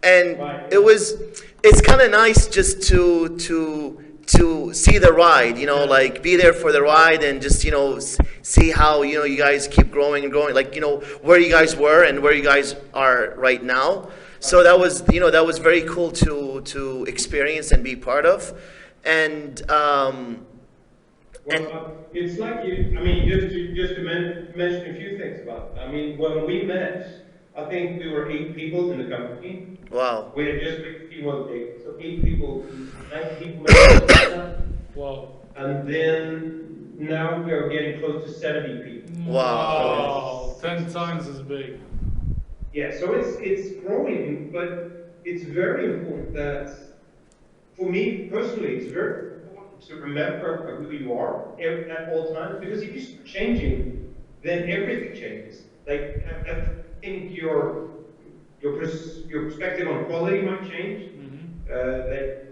Speaker 1: and
Speaker 3: Right.
Speaker 1: it's kind of nice just to see the ride, you know, like be there for the ride and just, you know, see how, you know, you guys keep growing and growing, like, you know, where you guys were and where you guys are right now. So that was, you know, that was very cool to experience and be part of, and
Speaker 3: Well, it's like you, I mean, just to mention a few things about it. I mean, when we met, I think we were 8 people in the company.
Speaker 1: wow,
Speaker 3: We had just made Steamworld Day, so 8 people, 9 people made it.
Speaker 2: Wow.
Speaker 3: And then now we are getting close to 70 people.
Speaker 1: wow,
Speaker 2: 10 times as big.
Speaker 3: Yeah, so it's growing, but it's very important that, for me personally, it's very important to remember who you are at all times, because if you start changing, then everything changes. Like, I think your perspective on quality might change. That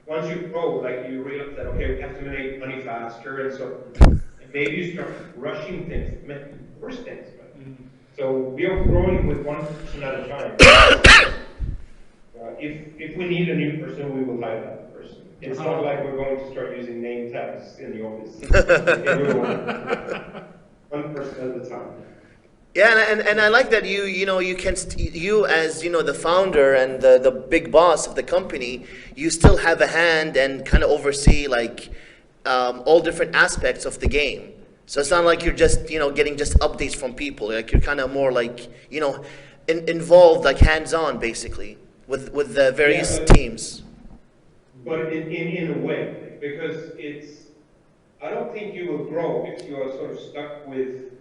Speaker 3: once you grow, like, you realize that, okay, we have to make money faster, and so and maybe you start rushing things, making worse things. Right? So we are growing with one person at a time. If we need a new person, we will hire that person. It's not like we're going to start using name tags in the office. One person at a time.
Speaker 1: yeah, and I like that you know, you as, you know, the founder and the big boss of the company, you still have a hand and kind of oversee, like, all different aspects of the game. So it's not like you're just, you know, getting just updates from people. Like, you're kind of more like, you know, involved, like hands-on, basically, with the various teams.
Speaker 3: But in a way, because I don't think you will grow if you are sort of stuck with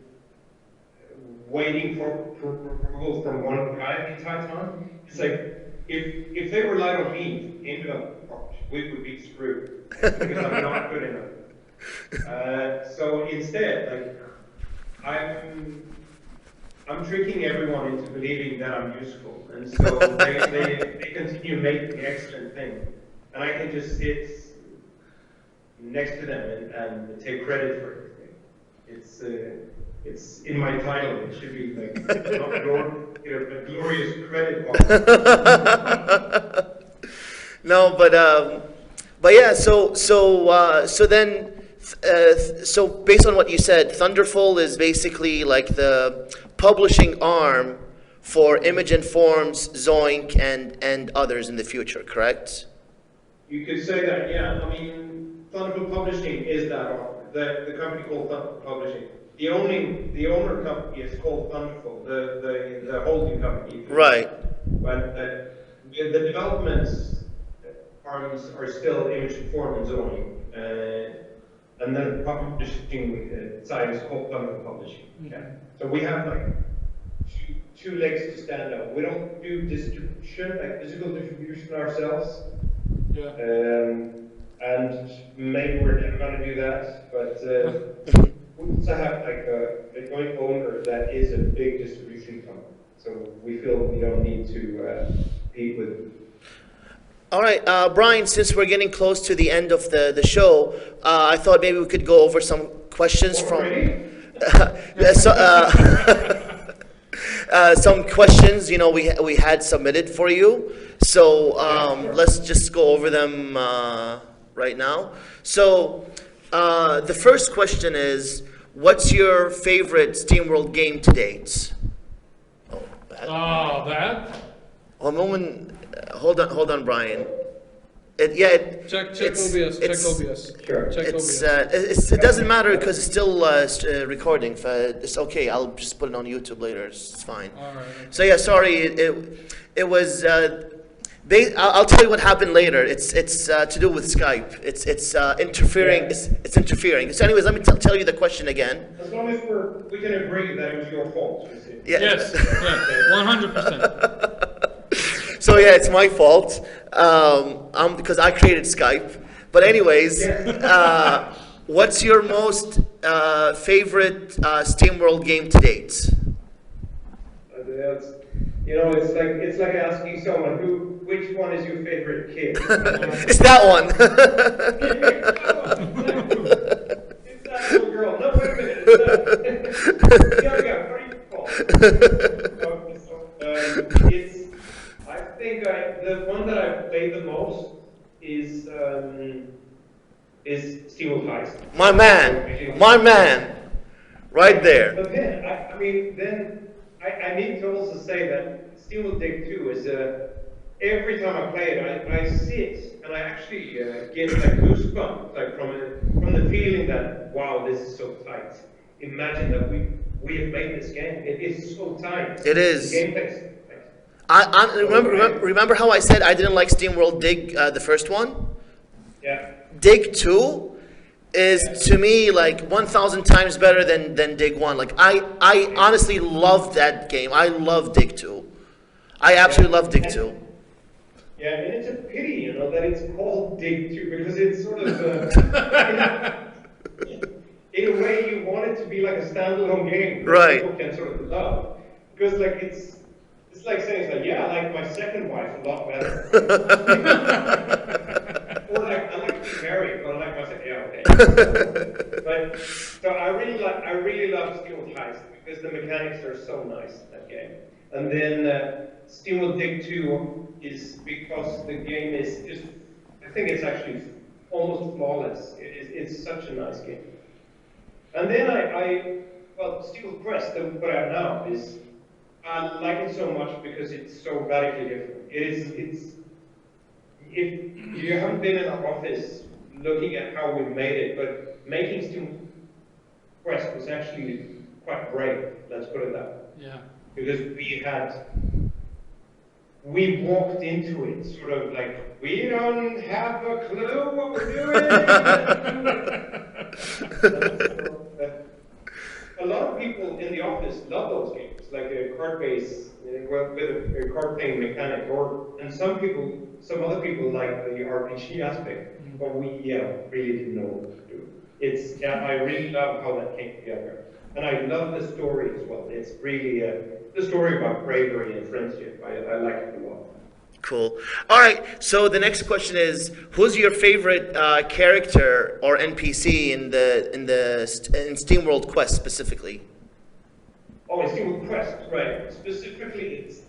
Speaker 3: waiting for approval from one guy the entire time. It's like, if they relied on me in development, we would be screwed, because I'm not good enough. So instead, like, I'm tricking everyone into believing that I'm useful, and so they continue making excellent things, and I can just sit next to them and take credit for everything. It's in my title. It should be like a glorious credit.
Speaker 1: No, but yeah. So then. So based on what you said, Thunderful is basically like the publishing arm for Image and Forms, Zoink, and others in the future, correct?
Speaker 3: You could say that, yeah. I mean, Thunderful Publishing is that arm, the company called Thunderful Publishing. The owner company is called Thunderful, the holding company.
Speaker 1: Right.
Speaker 3: But the development arms are still Image and Form and Zoink. And then the publishing side is called Thunderful Publishing. Yeah. So we have like two legs to stand on. We don't do distribution, like physical distribution ourselves.
Speaker 2: Yeah.
Speaker 3: And maybe we're never going to do that, but we also have like a joint owner that is a big distribution company. So we feel we don't need to compete with.
Speaker 1: All right, Brjann, since we're getting close to the end of the show, I thought maybe we could go over some questions from some questions, you know, we had submitted for you. So let's just go over them right now. So the first question is, what's your favorite SteamWorld game to date? Oh, bad.
Speaker 2: Oh, that?
Speaker 1: One moment. Hold on, Brjann.
Speaker 2: Check OBS. Check OBS.
Speaker 3: Sure.
Speaker 2: Check OBS.
Speaker 1: It doesn't matter because it's still recording. It's okay. I'll just put it on YouTube later. It's fine.
Speaker 2: All right.
Speaker 1: So yeah, sorry. It was. I'll tell you what happened later. It's to do with Skype. It's interfering.
Speaker 3: Yeah.
Speaker 1: It's interfering. So anyways, let me tell you the question again.
Speaker 3: As long as we can agree that it was your fault.
Speaker 1: Yeah.
Speaker 2: Yes, yeah, 100%.
Speaker 1: So yeah, it's my fault. Because I created Skype. But anyways, what's your most favorite SteamWorld game to date?
Speaker 3: That's, it's like asking someone which one is your favorite kid.
Speaker 1: It's that one.
Speaker 3: It's that one, exactly. It's that little girl. No, wait a minute. It's that. Yeah, what do you call it? It's. I think the one that I played the most is Steel Heist.
Speaker 1: My man, my man, right there.
Speaker 3: But then, I mean, then I need to also say that Steel Dig 2 is every time I play it, I sit and I actually get like goosebumps, like from the feeling that wow, this is so tight. Imagine that we have made this game. It is so tight.
Speaker 1: It is.
Speaker 3: The gameplay is so tight.
Speaker 1: Remember how I said I didn't like SteamWorld Dig, the first one?
Speaker 3: Yeah.
Speaker 1: Dig 2 is to me like 1,000 times better than Dig 1. Like I honestly love that game. I love Dig 2. I absolutely love Dig 2.
Speaker 3: Yeah, and it's a pity, that it's called Dig 2 because it's sort of, in a way, you want it to be like a standalone game that
Speaker 1: Right.
Speaker 3: people can sort of love. Because like it's like saying, it's like, yeah, I like my second wife a lot better. Or like, I like to be married, but I like my second, yeah, okay. But, so I really love Steel Heist because the mechanics are so nice in that game. And then Steel Dig 2 is because the game is just, I think it's actually almost flawless. It's such a nice game. And then well, Steel Quest that we put out now is, I like it so much because it's so radically different. If you haven't been in our office looking at how we made it, but making Steel Quest was actually quite brave, let's put it that way.
Speaker 2: Yeah.
Speaker 3: Because we walked into it sort of like, we don't have a clue what we're doing. A lot of people in the office love those games, like a card-based, with a card-playing mechanic, and some other people like the RPG aspect, but we really didn't know what to do. I really love how that came together. And I love the story as well. It's really the story about bravery and friendship. I like it a lot.
Speaker 1: Cool. All right. So the next question is, who's your favorite character or NPC in SteamWorld Quest specifically?
Speaker 3: Oh, in SteamWorld Quest, right? Specifically, it's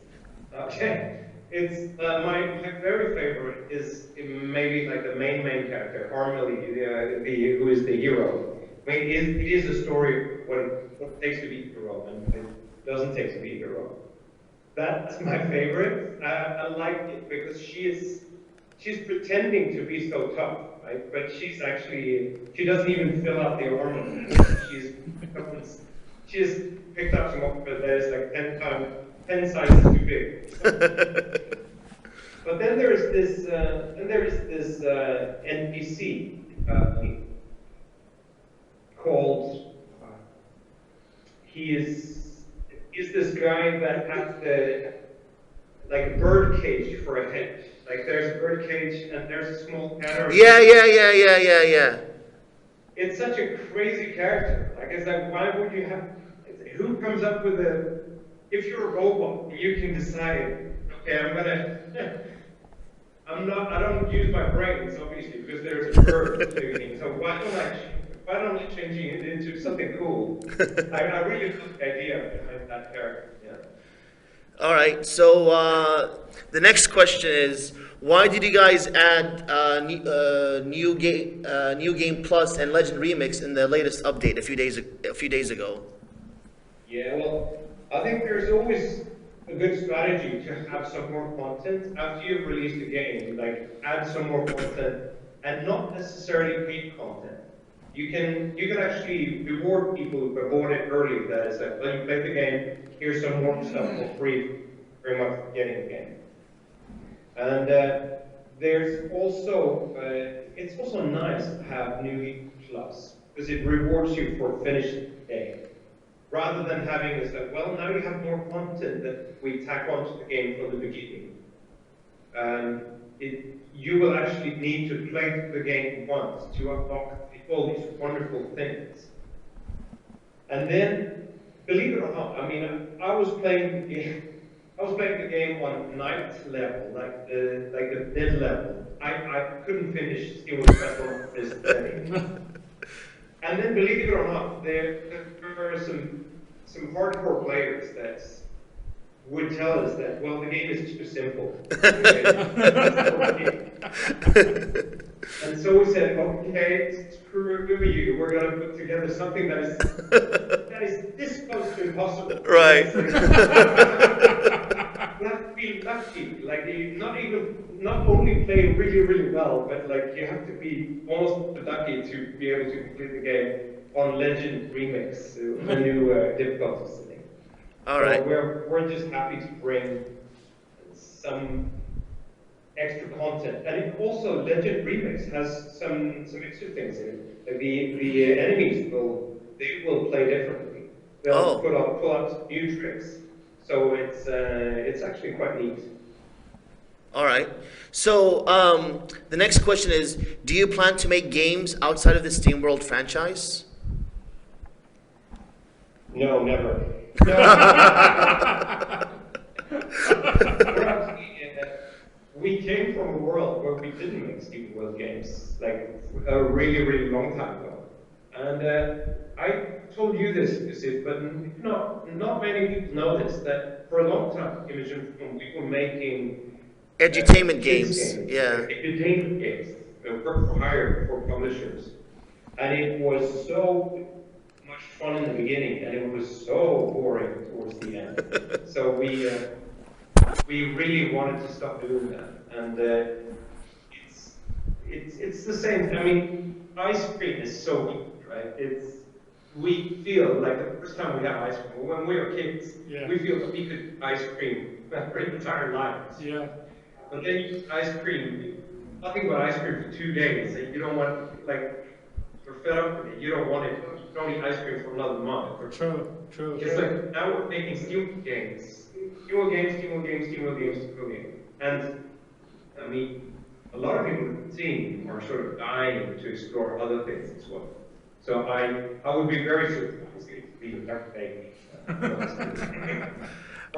Speaker 3: okay. It's my very favorite is maybe like the main character, Armely, who is the hero. I mean, it is a story what it takes to be a hero and what it doesn't take to be a hero. That's my favorite. I like it because she's pretending to be so tough, right? But she doesn't even fill out the armor. She's picked up some armor that is like 10 sizes too big. But then there is this NPC called. He's this guy that has like a bird cage for a head. Like there's a bird cage and there's a small cannery.
Speaker 1: Yeah.
Speaker 3: It's such a crazy character. Like it's like, why would you have? Who comes up with if you're a robot, you can decide. Okay, I don't use my brains obviously because there's a bird doing. So why don't I change it into something cool? I really love the idea behind that character. Yeah.
Speaker 1: All right. So the next question is, why did you guys add new game plus and Legend Remix in the latest update a few days ago?
Speaker 3: Yeah. Well, I think there's always a good strategy to have some more content after you've released the game. Like add some more content and not necessarily paid content. You can actually reward people who bought it early. That is like, well, you played the game, here's some more stuff for free, very much for getting the game. And there's also, it's also nice to have New Game Plus, because it rewards you for finishing the game. rather than having this like, well, now you have more content that we tack onto the game from the beginning. You will actually need to play the game once to unlock all these wonderful things. And then, believe it or not, I mean, I was playing the game on night level, like the mid level. I couldn't finish Steamworld Festival on this day. And then, believe it or not, there are some hardcore players that would tell us that, well, the game is too simple. And so we said, okay, screw you. We're going to put together something that is this close to impossible.
Speaker 1: Right.
Speaker 3: You have to be lucky. Like, you not only play really, really well, but like you have to be almost lucky to be able to complete the game on Legend Remix, the new difficulty setting.
Speaker 1: All
Speaker 3: So
Speaker 1: right.
Speaker 3: we're just happy to bring some extra content, and it also Legend Remix has some extra things in it. Like the enemies will play differently. They'll
Speaker 1: Oh.
Speaker 3: pull out some new tricks. So it's actually quite neat.
Speaker 1: All right. So the next question is, do you plan to make games outside of the SteamWorld franchise?
Speaker 3: No, never. No. We came from a world where we didn't make SteamWorld games, like a really, really long time ago. And I told you this, but not many people know this, that for a long time, Imogen, we were making
Speaker 1: Edutainment
Speaker 3: kids
Speaker 1: games. Yeah.
Speaker 3: entertainment games, work for hire for publishers. And it was so much fun in the beginning, and it was so boring towards the end. So we really wanted to stop doing that, and it's the same. I mean, ice cream is so good, right? We feel like the first time we had ice cream when we were kids.
Speaker 2: Yeah.
Speaker 3: We feel that we could eat ice cream our entire lives.
Speaker 2: Yeah.
Speaker 3: But then you eat ice cream, nothing but ice cream for 2 days, and you don't want, like, you're fed up with it. You don't want it. You don't eat ice cream for another month.
Speaker 2: True.
Speaker 3: It's like now we're making Steamworld games. Steamworld games. And I mean, a lot of people in the team are sort of dying to explore other things as well. So I would be very surprised if we never make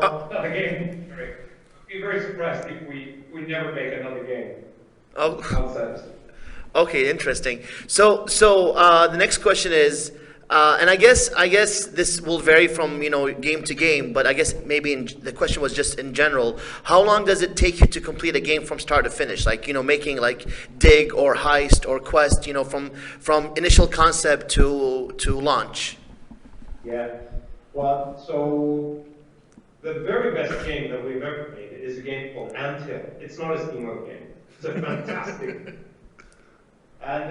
Speaker 3: another game. Sorry. I'd be very surprised if we never make another game
Speaker 1: Oh.
Speaker 3: outside.
Speaker 1: Okay, interesting. So the next question is, and I guess this will vary from game to game, but I guess maybe the question was just in general. How long does it take you to complete a game from start to finish? Like making like dig or heist or quest, from initial concept to launch.
Speaker 3: Yeah. Well, so the very best game that we've ever made is a game called Anthill. It's not a SteamWorld game. It's a fantastic. And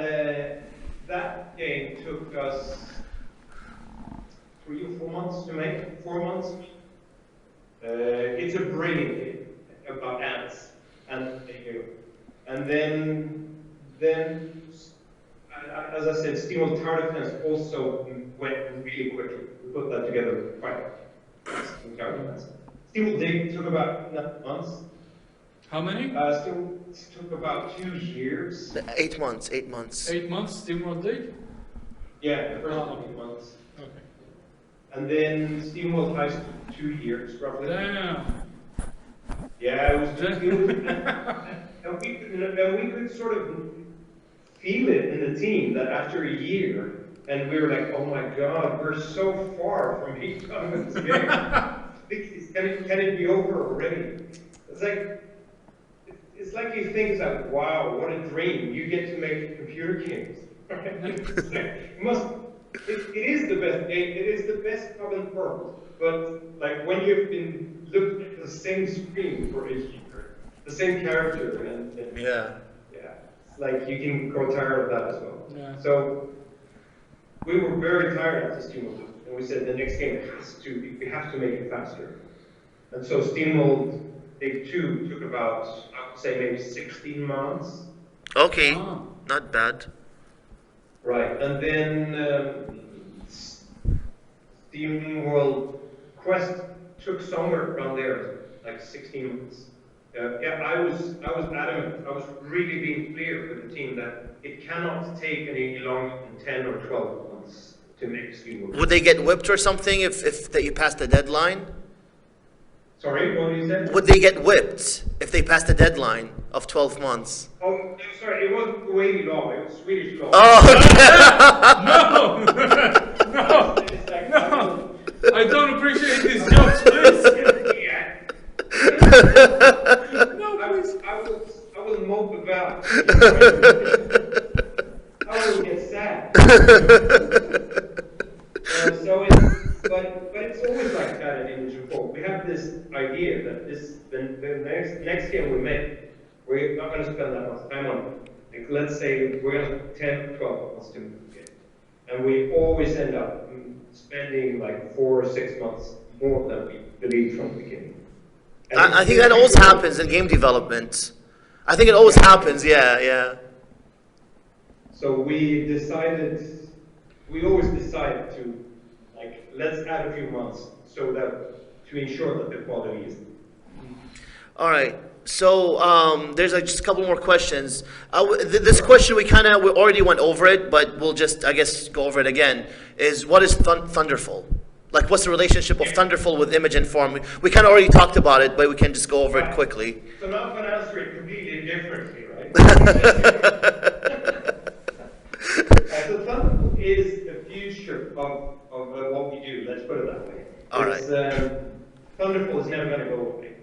Speaker 3: that game took us 3 or 4 months to make. 4 months. It's a brilliant game about ants, and then as I said, SteamWorld Tower Defense also went really quickly. We put that together quite fast. SteamWorld Dig took about 9 months.
Speaker 2: How many?
Speaker 3: SteamWorld took about 2 years.
Speaker 1: 8 months. 8 months.
Speaker 2: 8 months, SteamWorld Dig?
Speaker 3: Yeah, the first 8 months.
Speaker 2: Okay.
Speaker 3: And then SteamWorld Heist took 2 years, roughly.
Speaker 2: Damn.
Speaker 3: Yeah, it was and we could sort of feel it in the team that after a year, and we were like, oh my god, we're so far from being done with this game. Can it be over already? It's like you think that, wow, what a dream, you get to make computer games. It is the best game, it is the best common purpose, but like when you've been looking at the same screen for a year, the same character, and
Speaker 1: Yeah.
Speaker 3: it's like you can grow tired of that as well.
Speaker 2: Yeah.
Speaker 3: So we were very tired after SteamWorld, and we said the next game we have to make it faster. And so SteamWorld Dig 2 took about, I would say, maybe 16 months.
Speaker 1: Okay.
Speaker 2: Oh.
Speaker 1: Not bad.
Speaker 3: Right, and then SteamWorld Quest took somewhere around there, like 16 months. Yeah, I was adamant. I was really being clear with the team that it cannot take any longer than 10 or 12 months to make SteamWorld.
Speaker 1: Would they get whipped or something if that you passed the deadline?
Speaker 3: Sorry, what did you say?
Speaker 1: Would they get whipped if they passed the deadline of 12 months?
Speaker 3: Oh, no, sorry, it wasn't Kuwaiti law, it was Swedish law.
Speaker 1: Oh,
Speaker 2: No! No!
Speaker 3: It's like,
Speaker 2: No! I don't appreciate these jokes, please.
Speaker 3: Yeah.
Speaker 2: No, please.
Speaker 3: I will mope about. I will get sad. But it's always like that in Image Report. We have this idea that the next game we make, we're not going to spend that much time on it. Like, let's say we're going to 10 or 12 months to make a game. And we always end up spending like 4 or 6 months more than we believed from the beginning.
Speaker 1: I think that always happens in game development. I think it always happens, yeah.
Speaker 3: So we always decide to, like, let's add a few months so that, to ensure that the quality is.
Speaker 1: All right. So there's just a couple more questions. This question we already went over it, but we'll just, I guess, go over it again. Is what is Thunderful? Like, what's the relationship of Thunderful with Image and Form? We kind of already talked about it, but we can just go over it quickly.
Speaker 3: So now I'm going to answer it completely differently, right? So Thunderful is the future of what we do. Let's put it that way.
Speaker 1: All right.
Speaker 3: Thunderful is never going to go away.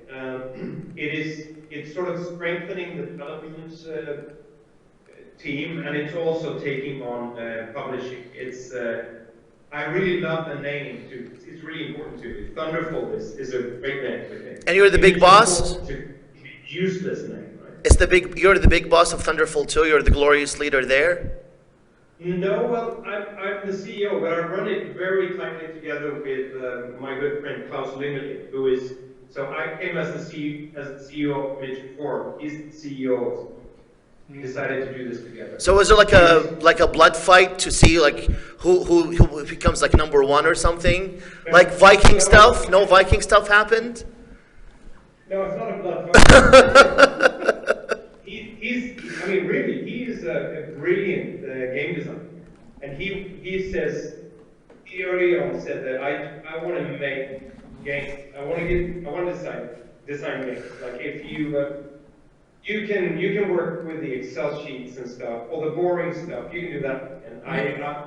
Speaker 3: It's sort of strengthening the development team, and it's also taking on publishing. I really love the name too. It's really important to me. Thunderful is a great name, I think.
Speaker 1: And you're the big boss?
Speaker 3: Useless name, right?
Speaker 1: You're the big boss of Thunderful too. You're the glorious leader there.
Speaker 3: No, well, I'm the CEO, but I run it very tightly together with my good friend Klaus Lingelin, who is. So I came as the CEO of Image Form. He's the CEO. We decided to do this together.
Speaker 1: So is it like a blood fight to see like who becomes like number one or something? Like Viking stuff? No Viking stuff happened?
Speaker 3: No, it's not a blood fight. I mean, really, he is a brilliant game designer, and he says, he early on said that I want to make games. I want to design games. Like if you can work with the Excel sheets and stuff, all the boring stuff. You can do that, and I do all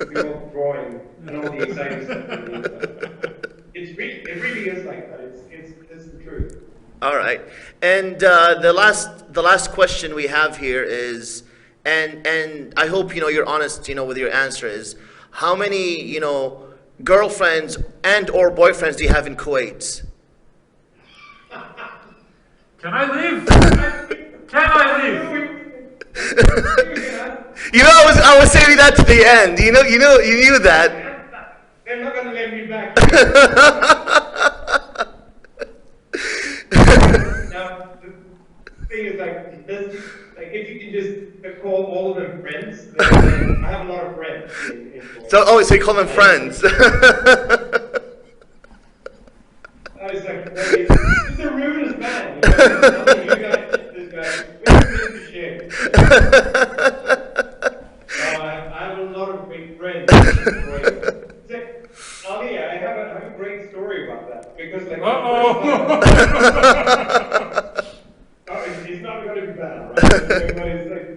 Speaker 3: the drawing and all the exciting stuff. It really is like that. It's the truth.
Speaker 1: All right, and the last question we have here is, and I hope you're honest with your answer, is how many girlfriends and or boyfriends do you have in Kuwait?
Speaker 2: Can I leave? Can I leave?
Speaker 1: I was saving that to the end. You knew that.
Speaker 3: They're not gonna let me back. Now the thing is like this. Like if you can just call all of them friends, then I have a lot of friends.
Speaker 1: So you call them friends.
Speaker 3: I was like, this is the rudest man. You guys, this guy, we share. I have a lot of great friends. Ali, I have a great story about that because like. It's not going to be bad, right? But it's like,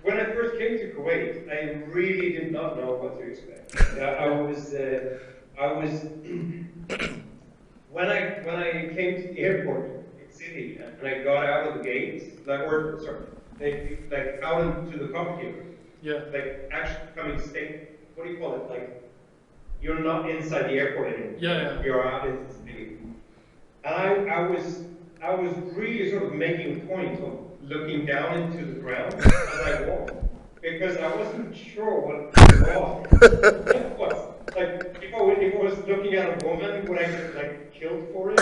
Speaker 3: when I first came to Kuwait, I really did not know what to expect. When I came to the airport in Sydney and I got out of the gates, like out into the cockpit, like actually coming what do you call it? Like you're not inside the airport anymore.
Speaker 2: Yeah.
Speaker 3: You're out in the city. And I was really sort of making a point of looking down into the ground as I walked because I wasn't sure what it was. Like, if I was looking at a woman, would I get like killed for it?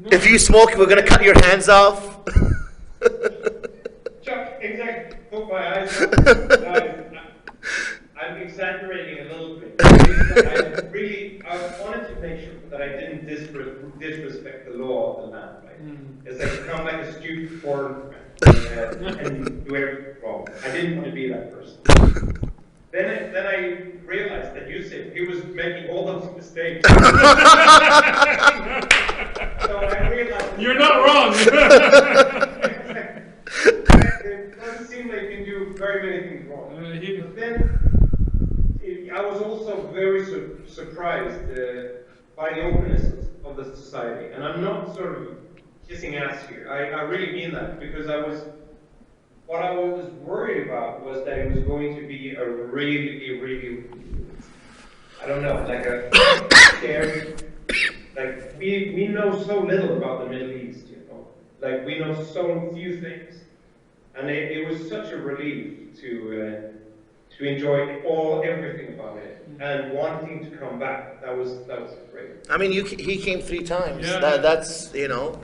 Speaker 1: If you smoke, we're gonna cut your hands off.
Speaker 3: Exactly. Put my eyes out. I'm exaggerating a little bit. disrespect the law of the land. Right? It's like become like a stupid foreign and do everything wrong. I didn't want to be that person. Then I realized that Yusuf, he was making all those mistakes. So I realized
Speaker 2: You're not wrong.
Speaker 3: It doesn't seem like you can do very many things wrong. But then I was also very surprised by the openness of the society. And I'm not sort of kissing ass here. I really mean that, because what I was worried about was that it was going to be a really, I don't know, like a scary, like we know so little about the Middle East, you know, like we know so few things, and it was such a relief to enjoy everything about it and wanting to come back. That was great.
Speaker 1: I mean, he came 3 times.
Speaker 2: Yeah.
Speaker 1: That's, you know.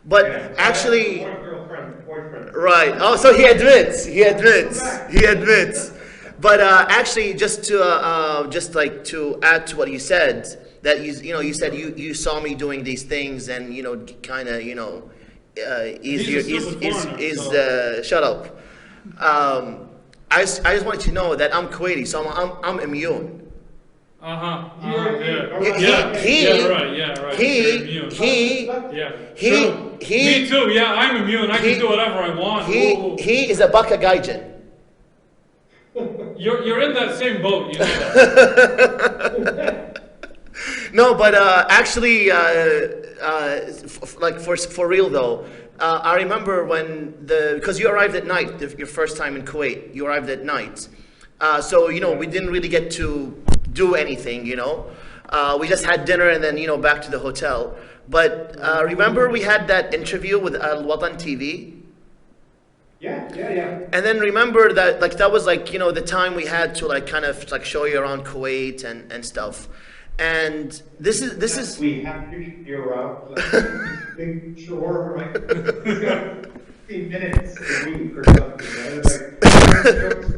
Speaker 1: But
Speaker 3: Yeah, so
Speaker 1: actually,
Speaker 3: I had one boyfriend.
Speaker 1: right. Oh, so he admits. But actually, just to add to what you said, that you said you saw me doing these things, and kind of shut up. I just wanted to know that I'm Kuwaiti, so I'm immune.
Speaker 2: Yeah. Me too. Yeah, I'm immune. I can do whatever I want.
Speaker 1: He is a Baka Gaijin.
Speaker 2: You're in that same boat. You know that.
Speaker 1: No, but actually, like for real though, I remember because you arrived at night, your first time in Kuwait, you arrived at night. So we didn't really get to do anything. We just had dinner and then back to the hotel. But remember we had that interview with Al Watan TV.
Speaker 3: Yeah.
Speaker 1: And then remember that that was the time we had to kind of show you around Kuwait and stuff. And this is
Speaker 3: we have to figure out big chore, right? It's got 15 minutes a week or something.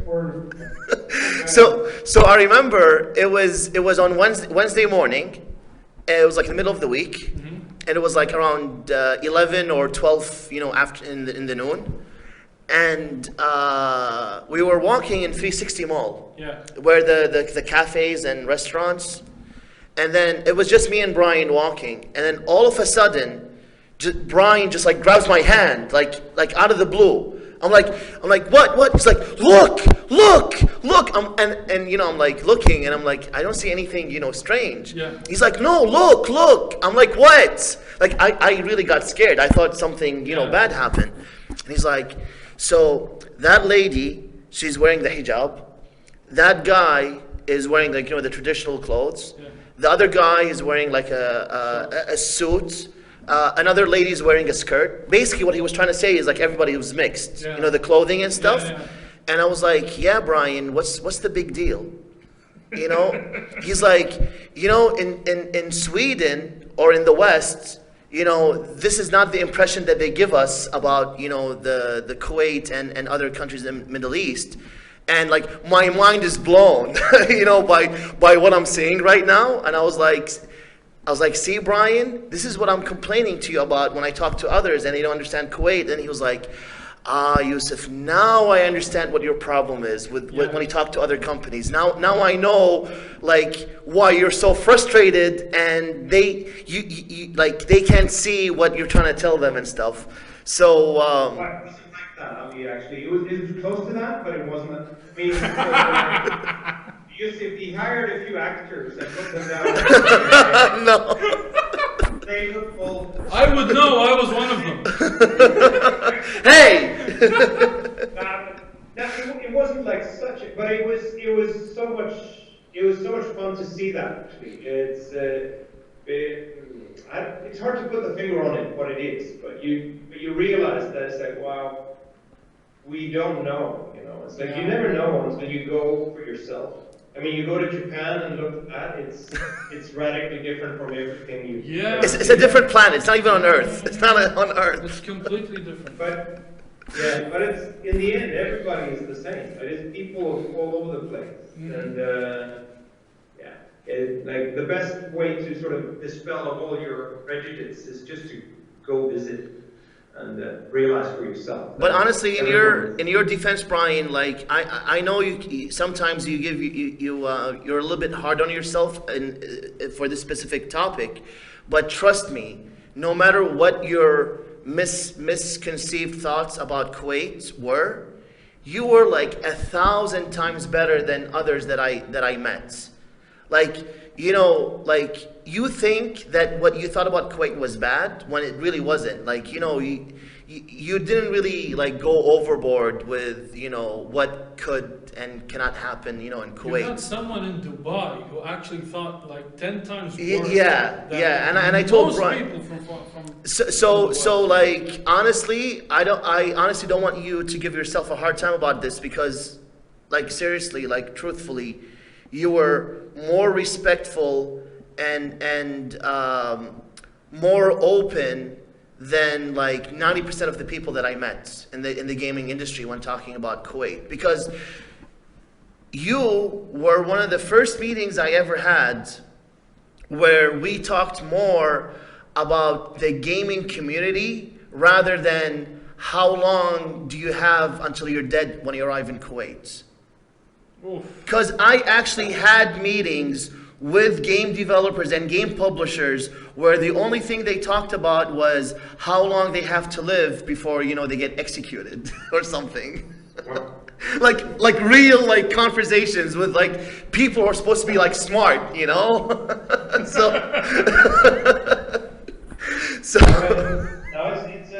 Speaker 3: Right?
Speaker 1: So I remember it was on Wednesday morning. It was like the middle of the week, and it was like around 11 or 12, after in the noon. And we were walking in 360 Mall, where the cafes and restaurants. And then it was just me and Brjann walking. And then all of a sudden, Brjann just grabs my hand, like out of the blue. I'm like, what? He's like, look. And I'm like looking, and I'm like, I don't see anything, strange.
Speaker 2: Yeah.
Speaker 1: He's like, no, look. I'm like, what? I really got scared. I thought something, bad happened. And he's like, so that lady, she's wearing the hijab. That guy is wearing the traditional clothes. Yeah. The other guy is wearing a suit. Another lady is wearing a skirt. Basically, what he was trying to say is everybody was mixed.
Speaker 2: Yeah.
Speaker 1: The clothing and stuff.
Speaker 2: Yeah.
Speaker 1: And I was like, yeah, Brjann, what's the big deal? He's like, in Sweden or in the West, this is not the impression that they give us about, the Kuwait and other countries in the Middle East. And my mind is blown, by what I'm seeing right now. And I was like, see, Brjann, this is what I'm complaining to you about when I talk to others and they don't understand Kuwait. And he was like, Yusuf, now I understand what your problem is when you talk to other companies. Now I know why you're so frustrated, and they can't see what you're trying to tell them and stuff. So
Speaker 3: actually, it was close to that, but it wasn't. I mean, Yusuf, he hired a few actors and put them down.
Speaker 1: No.
Speaker 3: They look old.
Speaker 2: I would know. I was one of them.
Speaker 1: Hey.
Speaker 3: It wasn't such, but it was so much. It was so much fun to see that. Actually, it's hard to put the finger on it what it is, but you realize that it's wow. We don't know, It's you never know until you go for yourself. I mean, you go to Japan and look at that, it's radically different from everything you.
Speaker 2: Yeah.
Speaker 1: It's a different planet. It's not even on Earth. It's not on Earth.
Speaker 2: It's completely different.
Speaker 3: But it's in the end, everybody is the same. It is people all over the place, and like the best way to sort of dispel of all your prejudice is just to go visit and realize for yourself.
Speaker 1: But honestly, in your defense, Bryann, like I know you sometimes you give you're a little bit hard on yourself for this specific topic, but trust me, no matter what your misconceived thoughts about Kuwait were, you were like 1,000 times better than others that I met. Like, you know, like you think that what you thought about Kuwait was bad when it really wasn't. Like, you know, you didn't really like go overboard with, you know, what could and cannot happen, you know, in Kuwait.
Speaker 2: You had someone in Dubai who actually thought like 10 times worse.
Speaker 1: Yeah, and I told
Speaker 2: most
Speaker 1: Bryann.
Speaker 2: people from
Speaker 1: So like honestly, I honestly don't want you to give yourself a hard time about this because, like seriously, like truthfully, you were more respectful and more open than like 90% of the people that I met in the gaming industry when talking about Kuwait, because you were one of the first meetings I ever had where we talked more about the gaming community rather than how long do you have until you're dead when you arrive in Kuwait. Because I actually had meetings with game developers and game publishers where the only thing they talked about was how long they have to live before, you know, they get executed or something. like real like conversations with like people who are supposed to be like smart, you know. so
Speaker 3: No, it's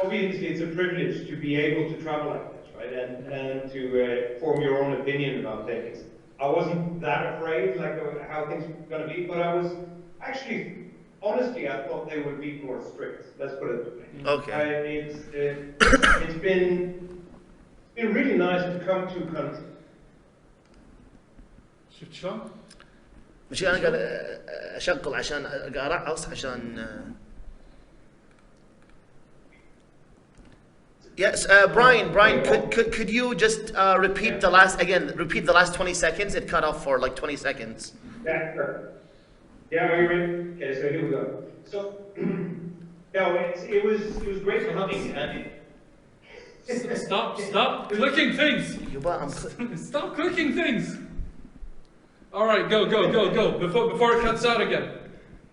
Speaker 3: obviously it's a privilege to be able to travel like this, right? And to form your own opinion about things. I wasn't that afraid, like how things were going to be, but I was actually, honestly, I thought they would be more strict. Let's put it this way.
Speaker 1: Okay.
Speaker 3: It's been really nice to come to a country.
Speaker 2: شفت شلون؟
Speaker 1: مش انا قاعد اشغل عشان ارقص عشان Yes, Bryann, could you just repeat the last 20 seconds? It cut off for like 20 seconds.
Speaker 3: Yeah, sure. Yeah, are you ready? Okay, so here we go. So, no, it was great hunting, and
Speaker 2: Stop clicking things. Stop clicking things. All right, go before it cuts out again.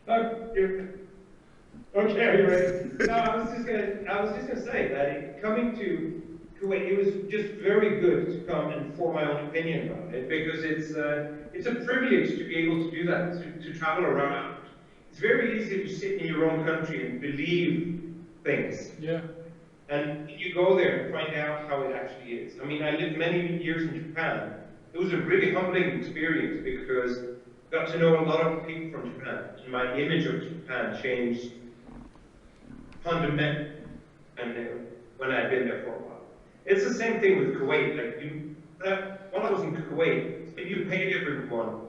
Speaker 3: Okay, are you ready? No, I was just gonna say that coming to Kuwait, it was just very good to come and form my own opinion about it, because it's a privilege to be able to do that, to travel around. It's very easy to sit in your own country and believe things.
Speaker 2: Yeah.
Speaker 3: And you go there and find out how it actually is. I mean, I lived many years in Japan. It was a really humbling experience because I got to know a lot of people from Japan, and my image of Japan changed fundamentally, and when I'd been there for a while. It's the same thing with Kuwait. Like when I was in Kuwait, you paid everyone,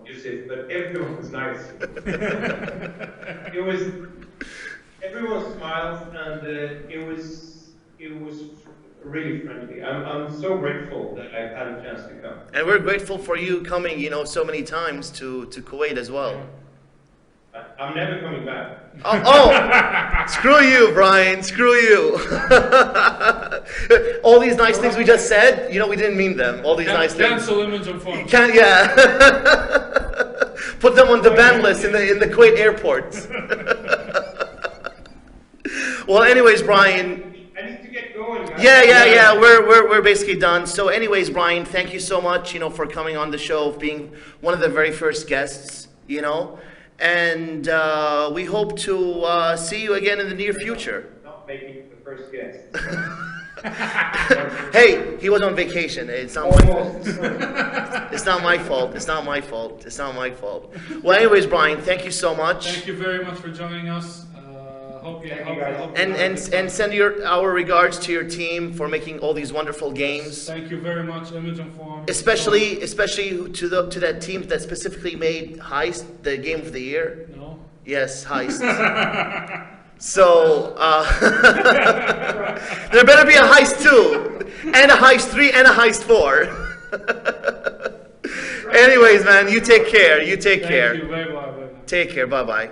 Speaker 3: but everyone was nice. Everyone smiles, and it was really friendly. I'm so grateful that I've had a chance to come.
Speaker 1: And we're grateful for you coming, you know, so many times to Kuwait as well.
Speaker 3: I'm never coming back.
Speaker 1: Oh, screw you, Bryann, screw you. All these nice things we just said, you know, we didn't mean them. All these nice things.
Speaker 2: Cancel image and form.
Speaker 1: Yeah. Put them on the ban list in the Kuwait airport. Well, anyways, Bryann.
Speaker 3: I need to get going, guys.
Speaker 1: Yeah. We're basically done. So, anyways, Bryann, thank you so much, you know, for coming on the show, being one of the very first guests, you know. And we hope to see you again in the near future.
Speaker 3: Not making the first guest.
Speaker 1: Hey, he was on vacation. It's not my fault. It's not my fault. It's not my fault. It's not my fault. Well, anyways, Bryann, thank you so much.
Speaker 2: Thank you very much for joining us.
Speaker 1: And send our regards to your team for making all these wonderful games.
Speaker 2: Thank you very much, Image and Form.
Speaker 1: Especially to that team that specifically made Heist the game of the year.
Speaker 2: No.
Speaker 1: Yes, Heist. So there better be a Heist 2, and a Heist 3, and a Heist 4. Anyways, man, you take care. You take
Speaker 2: Thank
Speaker 1: care.
Speaker 2: you. Bye bye. Bye bye.
Speaker 1: Take care. Bye bye.